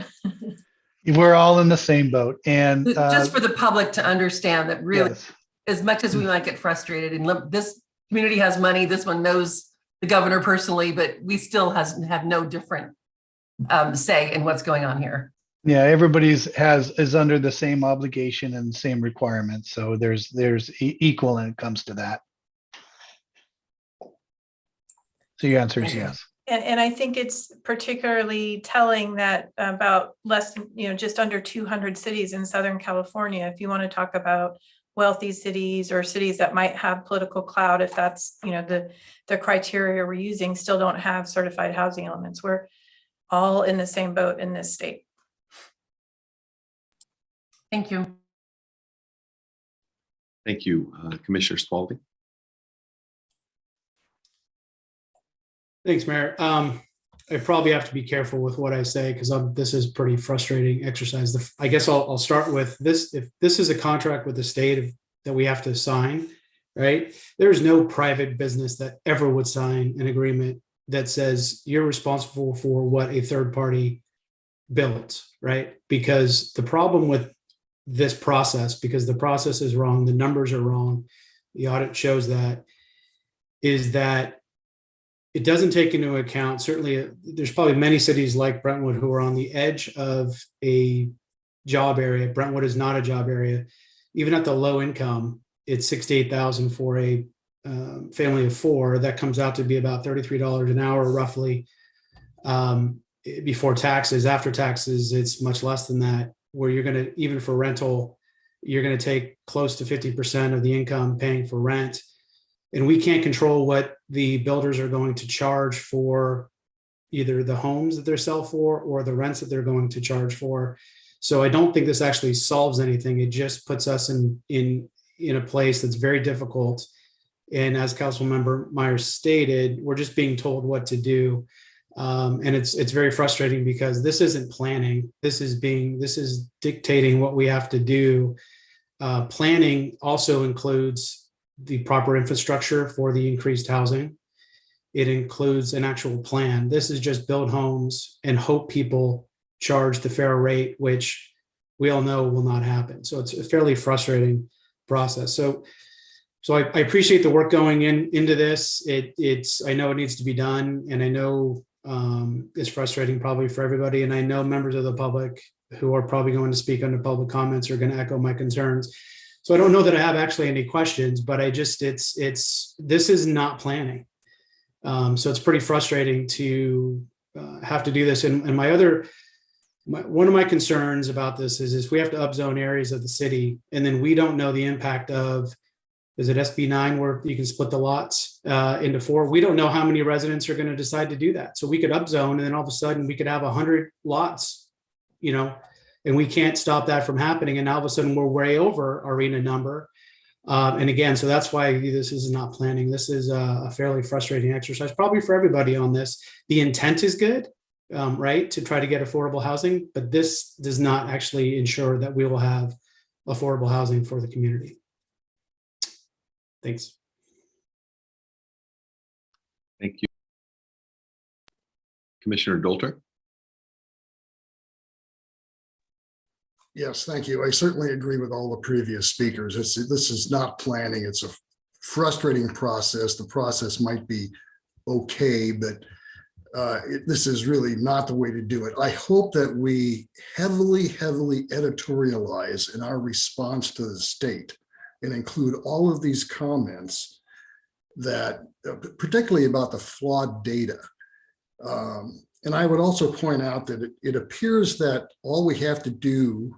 We're all in the same boat. And just for the public to understand that really, yes. As much as we might get frustrated, and this community has money, this one knows the governor personally, but we still have no different say in what's going on here. Yeah, everybody's is under the same obligation and same requirements. So there's equal when it comes to that. So your answer is yes. And I think it's particularly telling that about less than, just under 200 cities in Southern California, if you want to talk about wealthy cities or cities that might have political clout, if that's, the criteria we're using, still don't have certified housing elements. We're all in the same boat in this state. Thank you. Thank you, Commissioner Spalding. Thanks, Mayor. I probably have to be careful with what I say because this is pretty frustrating exercise. I guess I'll start with this. If this is a contract with the state that we have to sign, right? There's no private business that ever would sign an agreement that says you're responsible for what a third party built, right? Because the problem with this process, because the process is wrong, the numbers are wrong, the audit shows that, is that it doesn't take into account, certainly there's probably many cities like Brentwood who are on the edge of a job area. Brentwood is not a job area. Even at the low income, it's $68,000 for a family of four. That comes out to be about $33 an hour roughly before taxes. After taxes, it's much less than that, where you're going to, even for rental, you're going to take close to 50% of the income paying for rent. And we can't control what the builders are going to charge for either the homes that they're sell for or the rents that they're going to charge for. So I don't think this actually solves anything. It just puts us in a place that's very difficult. And as Councilmember Myers stated, we're just being told what to do. And it's very frustrating because this isn't planning. This is dictating what we have to do. Planning also includes the proper infrastructure for the increased housing. It includes an actual plan. This is just build homes and hope people charge the fair rate, which we all know will not happen. So it's a fairly frustrating process. So I appreciate the work going into this. I know it needs to be done, and I know it's frustrating probably for everybody. And I know members of the public who are probably going to speak under public comments are going to echo my concerns. So I don't know that I have actually any questions, but this is not planning. So it's pretty frustrating to have to do this. And one of my concerns about this is we have to upzone areas of the city, and then we don't know the impact of, is it SB 9 where you can split the lots into 4? We don't know how many residents are going to decide to do that. So we could upzone, and then all of a sudden we could have 100 lots, And we can't stop that from happening. And now all of a sudden we're way over our RENA number. And again, so that's why this is not planning. This is a fairly frustrating exercise, probably for everybody on this. The intent is good, right, to try to get affordable housing, but this does not actually ensure that we will have affordable housing for the community. Thanks. Thank you. Commissioner Dolter. Yes, thank you. I certainly agree with all the previous speakers. This is not planning. It's a frustrating process. The process might be okay, but this is really not the way to do it. I hope that we heavily editorialize in our response to the state and include all of these comments that, particularly about the flawed data. And I would also point out that it appears that all we have to do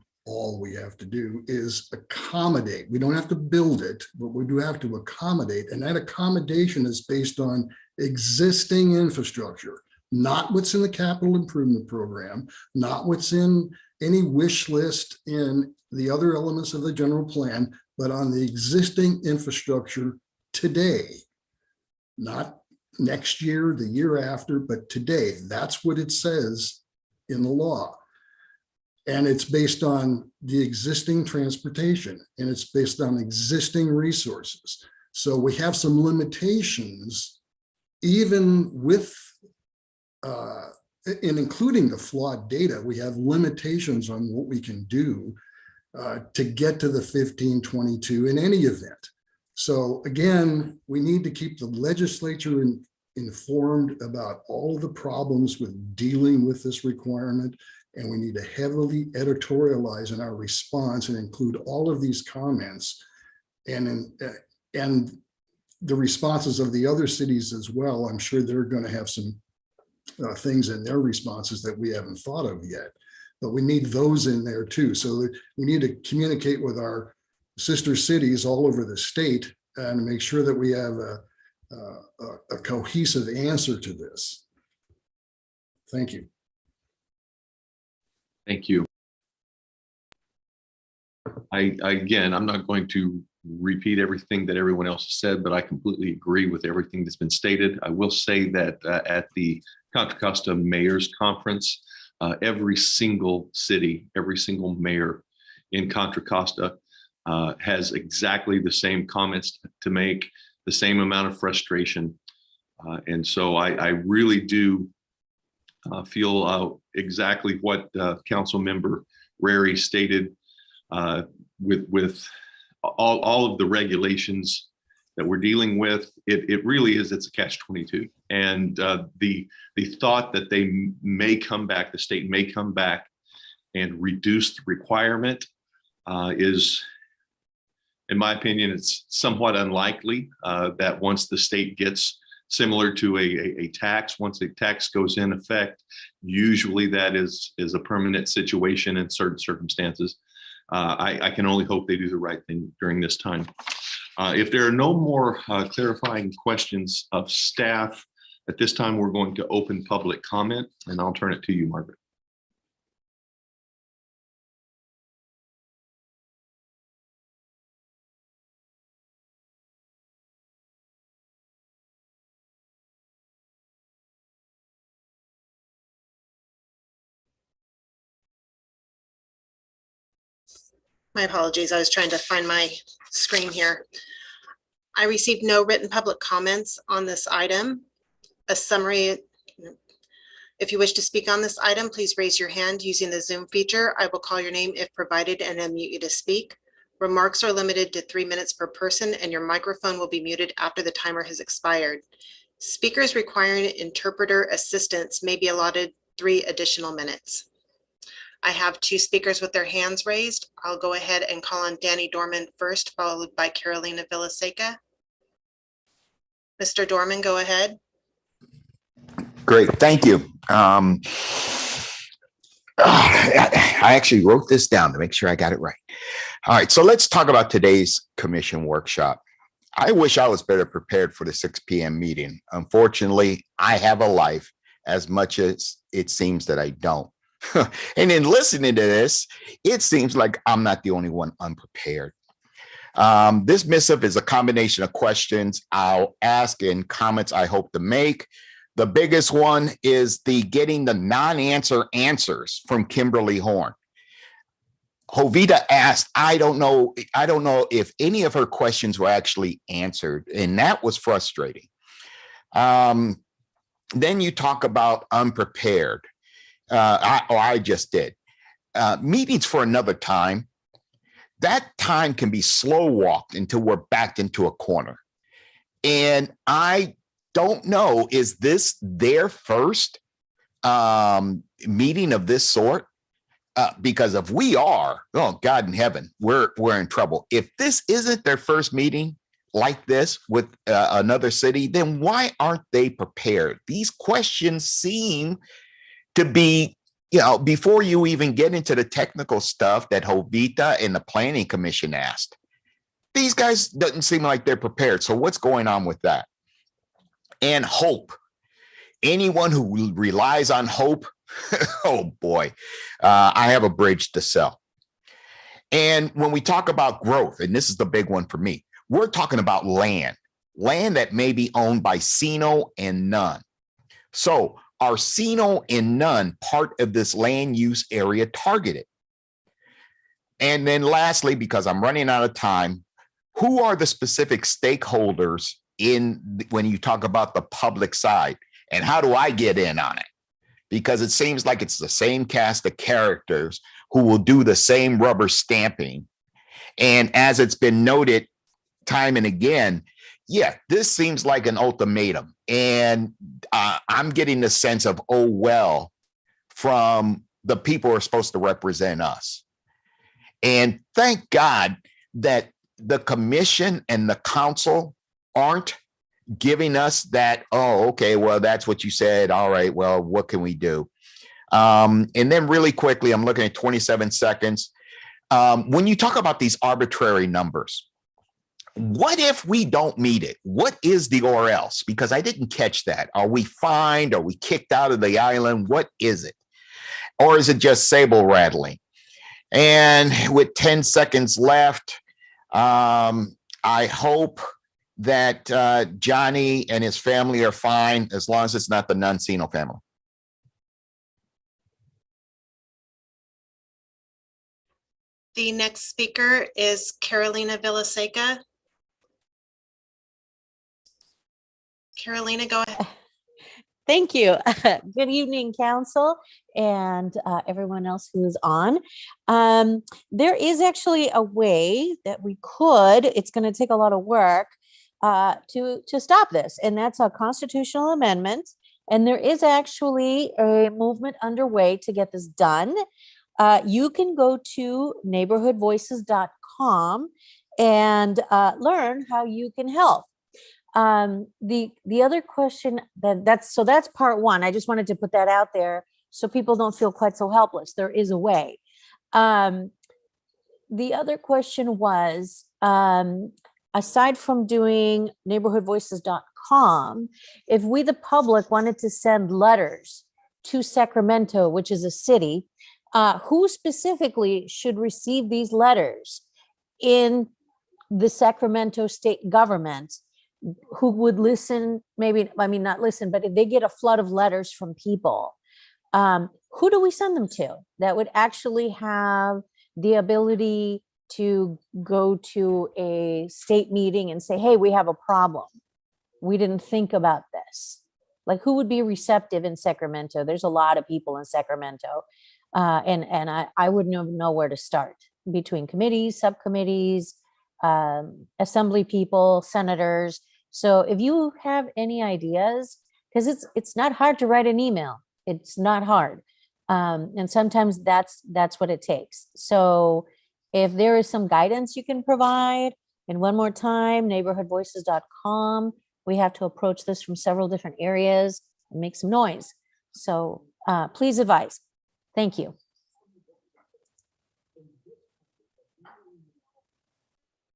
is accommodate. We don't have to build it, but we do have to accommodate. And that accommodation is based on existing infrastructure, not what's in the capital improvement program, not what's in any wish list in the other elements of the general plan, but on the existing infrastructure today, not next year, the year after, but today. That's what it says in the law. And it's based on the existing transportation, and it's based on existing resources. So we have some limitations, even with, in including the flawed data, we have limitations on what we can do to get to the 1522 in any event. So again, we need to keep the legislature informed about all of the problems with dealing with this requirement. And we need to heavily editorialize in our response and include all of these comments and the responses of the other cities as well. I'm sure they're going to have some things in their responses that we haven't thought of yet, but we need those in there too. So we need to communicate with our sister cities all over the state and make sure that we have a cohesive answer to this. Thank you. Thank you. Again, I'm not going to repeat everything that everyone else has said, but I completely agree with everything that's been stated. I will say that at the Contra Costa Mayor's Conference, every single city, every single mayor in Contra Costa has exactly the same comments to make, the same amount of frustration. And so I really do feel exactly what Council Member Rary stated with all of the regulations that we're dealing with. It really is, it's a catch-22. And the thought that they may come back, the state may come back and reduce the requirement is, in my opinion, it's somewhat unlikely that once the state gets similar to a tax, once a tax goes in effect, usually that is a permanent situation in certain circumstances. I can only hope they do the right thing during this time. If there are no more clarifying questions of staff, at this time, we're going to open public comment, and I'll turn it to you, Margaret. My apologies. I was trying to find my screen here. I received no written public comments on this item. A summary. If you wish to speak on this item, please raise your hand using the Zoom feature. I will call your name if provided and unmute you to speak. Remarks are limited to 3 minutes per person, and your microphone will be muted after the timer has expired. Speakers requiring interpreter assistance may be allotted 3 additional minutes. I have 2 speakers with their hands raised. I'll go ahead and call on Danny Dorman first, followed by Carolina Villaseca. Mr. Dorman, go ahead. Great, thank you. I actually wrote this down to make sure I got it right. All right, so let's talk about today's commission workshop. I wish I was better prepared for the 6 p.m. meeting. Unfortunately, I have a life as much as it seems that I don't. And in listening to this, it seems like I'm not the only one unprepared. This missive is a combination of questions I'll ask and comments I hope to make. The biggest one is getting the non-answer answers from Kimberly Horn. Jovita asked, I don't know if any of her questions were actually answered, and that was frustrating. Then you talk about unprepared. I just did. Meetings for another time. That time can be slow walked until we're backed into a corner. And I don't know, is this their first meeting of this sort? Because if we are, oh God in heaven, we're in trouble. If this isn't their first meeting like this with another city, then why aren't they prepared? These questions seem to be, before you even get into the technical stuff that Jovita and the Planning Commission asked. These guys doesn't seem like they're prepared. So what's going on with that? And hope. Anyone who relies on hope, oh boy, I have a bridge to sell. And when we talk about growth, and this is the big one for me, we're talking about land that may be owned by Sino and none. So are Sino and none part of this land use area targeted? And then lastly, because I'm running out of time, who are the specific stakeholders when you talk about the public side? And how do I get in on it? Because it seems like it's the same cast of characters who will do the same rubber stamping. And as it's been noted time and again, yeah, this seems like an ultimatum. And I'm getting the sense of, oh, well, from the people who are supposed to represent us. And thank God that the commission and the council aren't giving us that, oh, okay, well, that's what you said. All right, well, what can we do? And then really quickly, I'm looking at 27 seconds. When you talk about these arbitrary numbers, what if we don't meet it? What is the or else? Because I didn't catch that. Are we fined? Are we kicked out of the island? What is it? Or is it just sable rattling? And with 10 seconds left, I hope that Johnny and his family are fine, as long as it's not the non-Sino family. The next speaker is Carolina Villaseca. Carolina, go ahead. Thank you. Good evening, Council, and everyone else who's on. There is actually a way that we could, it's going to take a lot of work to stop this, and that's a constitutional amendment. And there is actually a movement underway to get this done. You can go to neighborhoodvoices.com and learn how you can help. The other question that's part one. I just wanted to put that out there so people don't feel quite so helpless. There is a way. The other question was, aside from doing neighborhoodvoices.com, if we, the public, wanted to send letters to Sacramento, which is a city, who specifically should receive these letters in the Sacramento state government? Who would listen, maybe, I mean, not listen, but if they get a flood of letters from people, who do we send them to that would actually have the ability to go to a state meeting and say, hey, we have a problem. We didn't think about this. Like, who would be receptive in Sacramento? There's a lot of people in Sacramento. And I wouldn't even know where to start between committees, subcommittees, assembly people, senators. So if you have any ideas, because it's not hard to write an email. It's not hard. And sometimes that's what it takes. So if there is some guidance you can provide, and one more time, neighborhoodvoices.com, we have to approach this from several different areas and make some noise. So please advise. Thank you.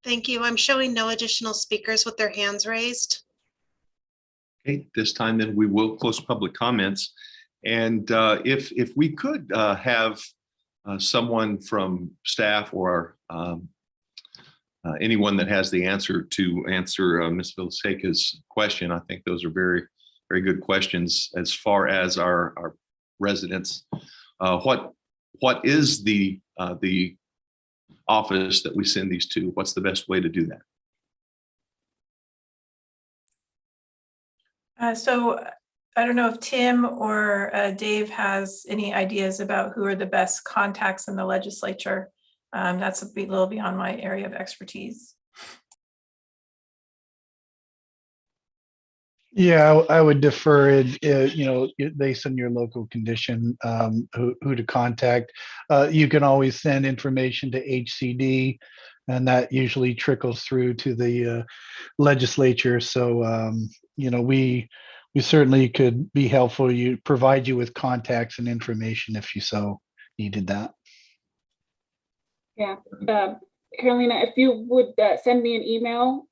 Thank you. I'm showing no additional speakers with their hands raised. Okay, this time then we will close public comments. And if we could have someone from staff or anyone that has the answer to answer Ms. Vilseca's question, I think those are very, very good questions as far as our residents. What is the office that we send these to? What's the best way to do that? So I don't know if Tim or Dave has any ideas about who are the best contacts in the legislature. That's a little beyond my area of expertise. Yeah, I would defer it, based on your local condition, who to contact. You can always send information to HCD, and that usually trickles through to the legislature. So, we certainly could be helpful. Provide you with contacts and information if you so needed that. Yeah, Carolina, if you would send me an email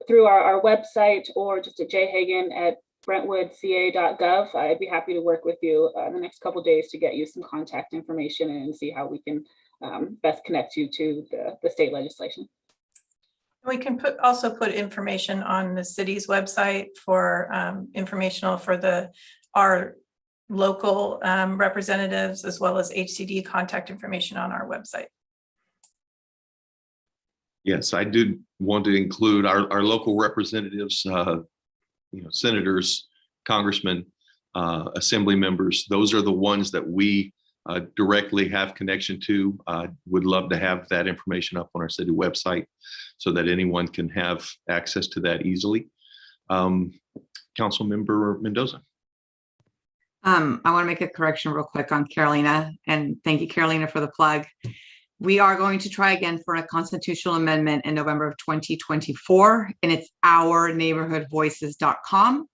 through our website or just at jhagan@brentwoodca.gov, I'd be happy to work with you the next couple of days to get you some contact information and see how we can best connect you to the state legislation. We can also put information on the city's website for informational for our local representatives, as well as HCD contact information on our website. Yes, I do want to include our local representatives, senators, congressmen, assembly members. Those are the ones that we directly have connection to. Would love to have that information up on our city website so that anyone can have access to that easily. Councilmember Mendoza. I want to make a correction real quick on Carolina, and thank you, Carolina, for the plug. We are going to try again for a constitutional amendment in November of 2024, and it's ourneighborhoodvoices.com.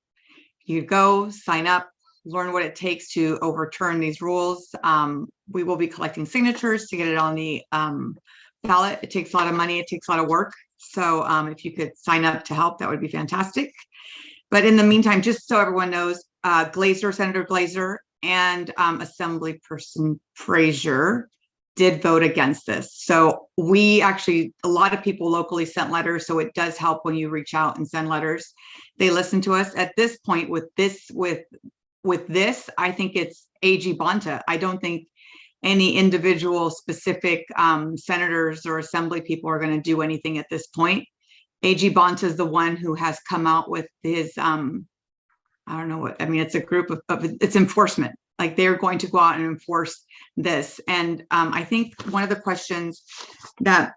You go, sign up, learn what it takes to overturn these rules. We will be collecting signatures to get it on the ballot. It takes a lot of money. It takes a lot of work. So if you could sign up to help, that would be fantastic. But in the meantime, just so everyone knows, Senator Glazer and Assemblyperson Frazier did vote against this. So we actually, a lot of people locally sent letters. So it does help when you reach out and send letters. They listen to us at this point with this, I think it's AG Bonta. I don't think any individual specific senators or assembly people are going to do anything at this point. AG Bonta is the one who has come out with his, I don't know what, I mean, it's a group of it's enforcement. Like they're going to go out and enforce this. And I think one of the questions that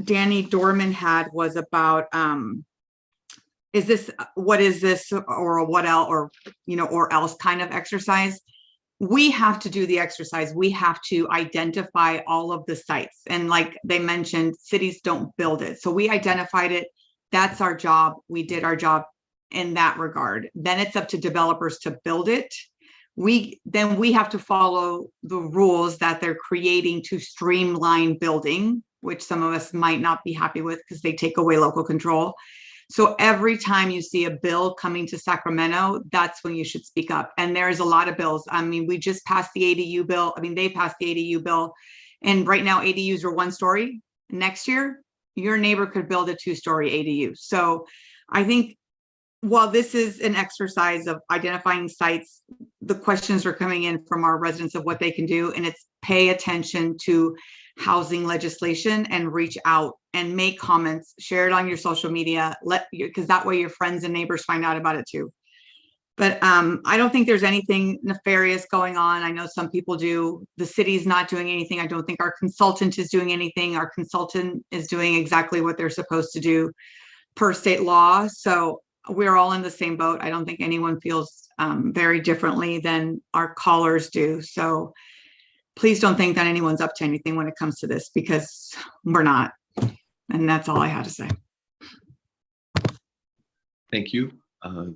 Danny Dorman had was about, what is this or what else, or, or else kind of exercise. We have to do the exercise. We have to identify all of the sites. And like they mentioned, cities don't build it. So we identified it. That's our job. We did our job in that regard. Then it's up to developers to build it. We have to follow the rules that they're creating to streamline building, which some of us might not be happy with because they take away local control. So every time you see a bill coming to Sacramento, that's when you should speak up. And there's a lot of bills. I mean, we just passed the ADU bill. I mean, they passed the ADU bill. And right now ADUs are 1 story. Next year, your neighbor could build a 2-story ADU. So I think while this is an exercise of identifying sites, the questions are coming in from our residents of what they can do. And it's pay attention to housing legislation and reach out and make comments, share it on your social media, because that way your friends and neighbors find out about it too. But I don't think there's anything nefarious going on. I know some people do. The city's not doing anything. I don't think our consultant is doing anything. Our consultant is doing exactly what they're supposed to do per state law. So we're all in the same boat. I don't think anyone feels very differently than our callers do. So please don't think that anyone's up to anything when it comes to this, because we're not. And that's all I had to say. Thank you.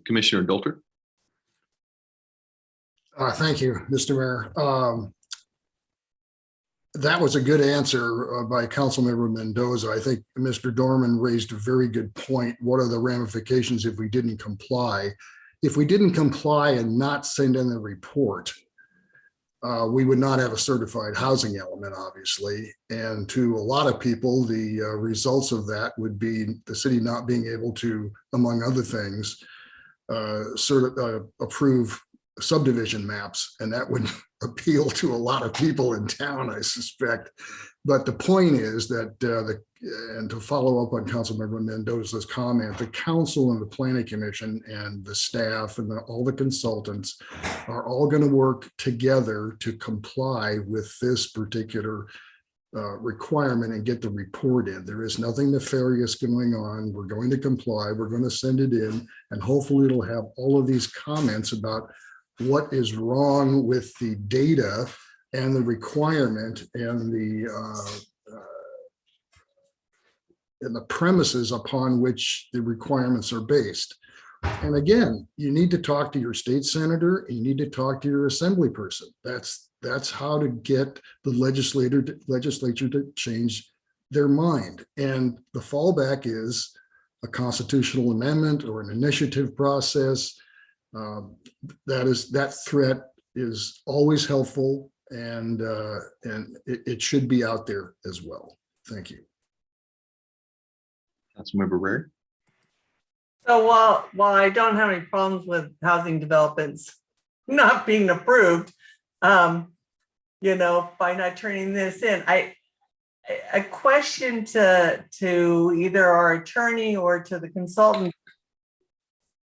Commissioner Dolter. Thank you, Mr. Mayor. That was a good answer by Councilmember Mendoza. I think Mr. Dorman raised a very good point. What are the ramifications if we didn't comply? if we didn't comply and not send in the report, we would not have a certified housing element, obviously. And to a lot of people, the results of that would be the city not being able to, among other things, approve subdivision maps. And that would appeal to a lot of people in town, I suspect. But the point is that, and to follow up on Councilmember Mendoza's comment, the council and the planning commission and the staff and all the consultants are all going to work together to comply with this particular requirement and get the report in. There is nothing nefarious going on. We're going to comply. We're going to send it in, and hopefully it'll have all of these comments about what is wrong with the data and the requirement and the premises upon which the requirements are based. And again, you need to talk to your state senator, and you need to talk to your assembly person. That's how to get the legislature to change their mind. And the fallback is a constitutional amendment or an initiative process. That threat is always helpful, and it should be out there as well. Thank you. Councilmember Rare. So while I don't have any problems with housing developments not being approved, by not turning this in, a question to either our attorney or to the consultant.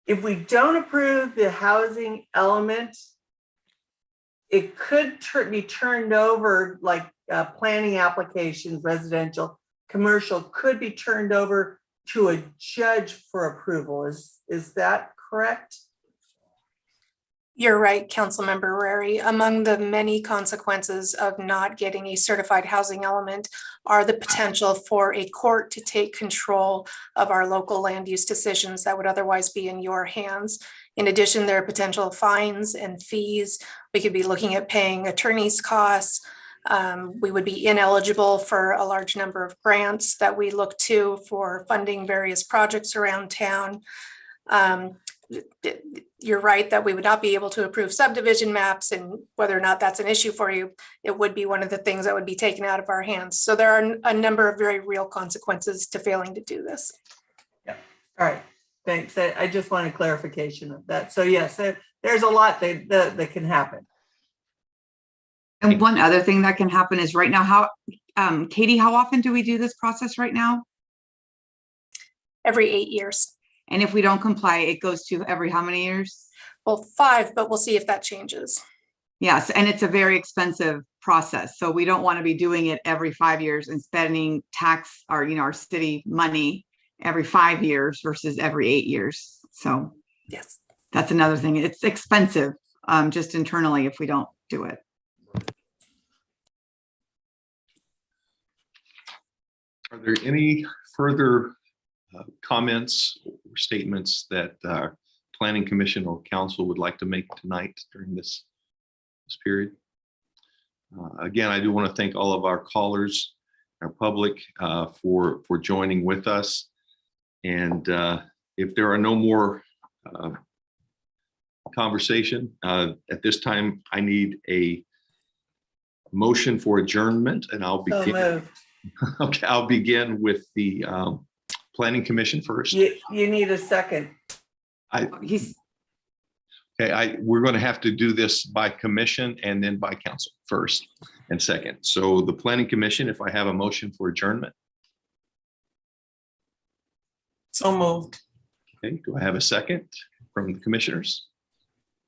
If we don't approve the housing element, it could be turned over, like planning applications, residential, commercial, could be turned over to a judge for approval. Is that correct? You're right, Councilmember Rary. Among the many consequences of not getting a certified housing element are the potential for a court to take control of our local land use decisions that would otherwise be in your hands. In addition, there are potential fines and fees. We could be looking at paying attorney's costs. We would be ineligible for a large number of grants that we look to for funding various projects around town. You're right that we would not be able to approve subdivision maps, and whether or not that's an issue for you, it would be one of the things that would be taken out of our hands. So there are a number of very real consequences to failing to do this. Yeah. All right. Thanks. I just wanted clarification of that. So yes, there's a lot that can happen. And one other thing that can happen is right now, Katie, how often do we do this process right now? Every 8 years. And if we don't comply, it goes to every how many years? Well, 5, but we'll see if that changes. Yes, and it's a very expensive process. So we don't want to be doing it every 5 years and spending tax or, our city money every 5 years versus every 8 years. So yes, that's another thing. It's expensive just internally if we don't do it. Are there any further comments or statements that Planning Commission or Council would like to make tonight during this period? Again, I do want to thank all of our callers, our public, for joining with us. And if there are no more conversation at this time, I need a motion for adjournment, and I'll begin. So moved. Okay, I'll begin with the Planning Commission first. You need a second. We're going to have to do this by commission and then by council first and second. So the Planning Commission, if I have a motion for adjournment. So moved. Okay, do I have a second from the commissioners?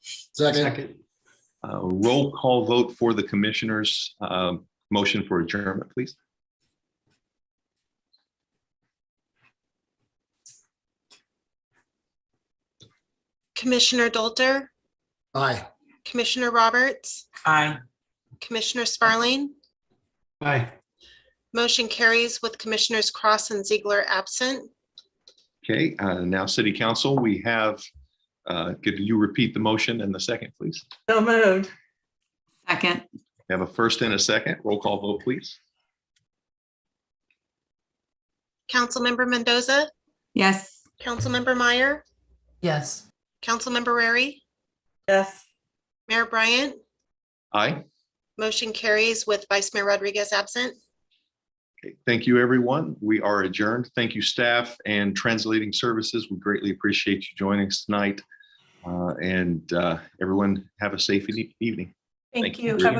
Second. Roll call vote for the commissioners. Motion for adjournment, please. Commissioner Dolter, Aye. Commissioner Roberts, Aye. Commissioner Sparling. Aye. Motion carries with Commissioners Cross and Ziegler absent. Okay, now City Council, we have, could you repeat the motion and the second, please? So moved. Second. We have a first and a second. Roll call vote, please. Councilmember Mendoza, Yes. Councilmember Meyer, Yes. Councilmember Rary, Yes. Mayor Bryant, Aye. motion carries with Vice Mayor Rodriguez absent. Okay, thank you, everyone. We are adjourned. Thank you, staff and translating services. We greatly appreciate you joining us tonight. And everyone have a safe evening. Thank you. you. Have a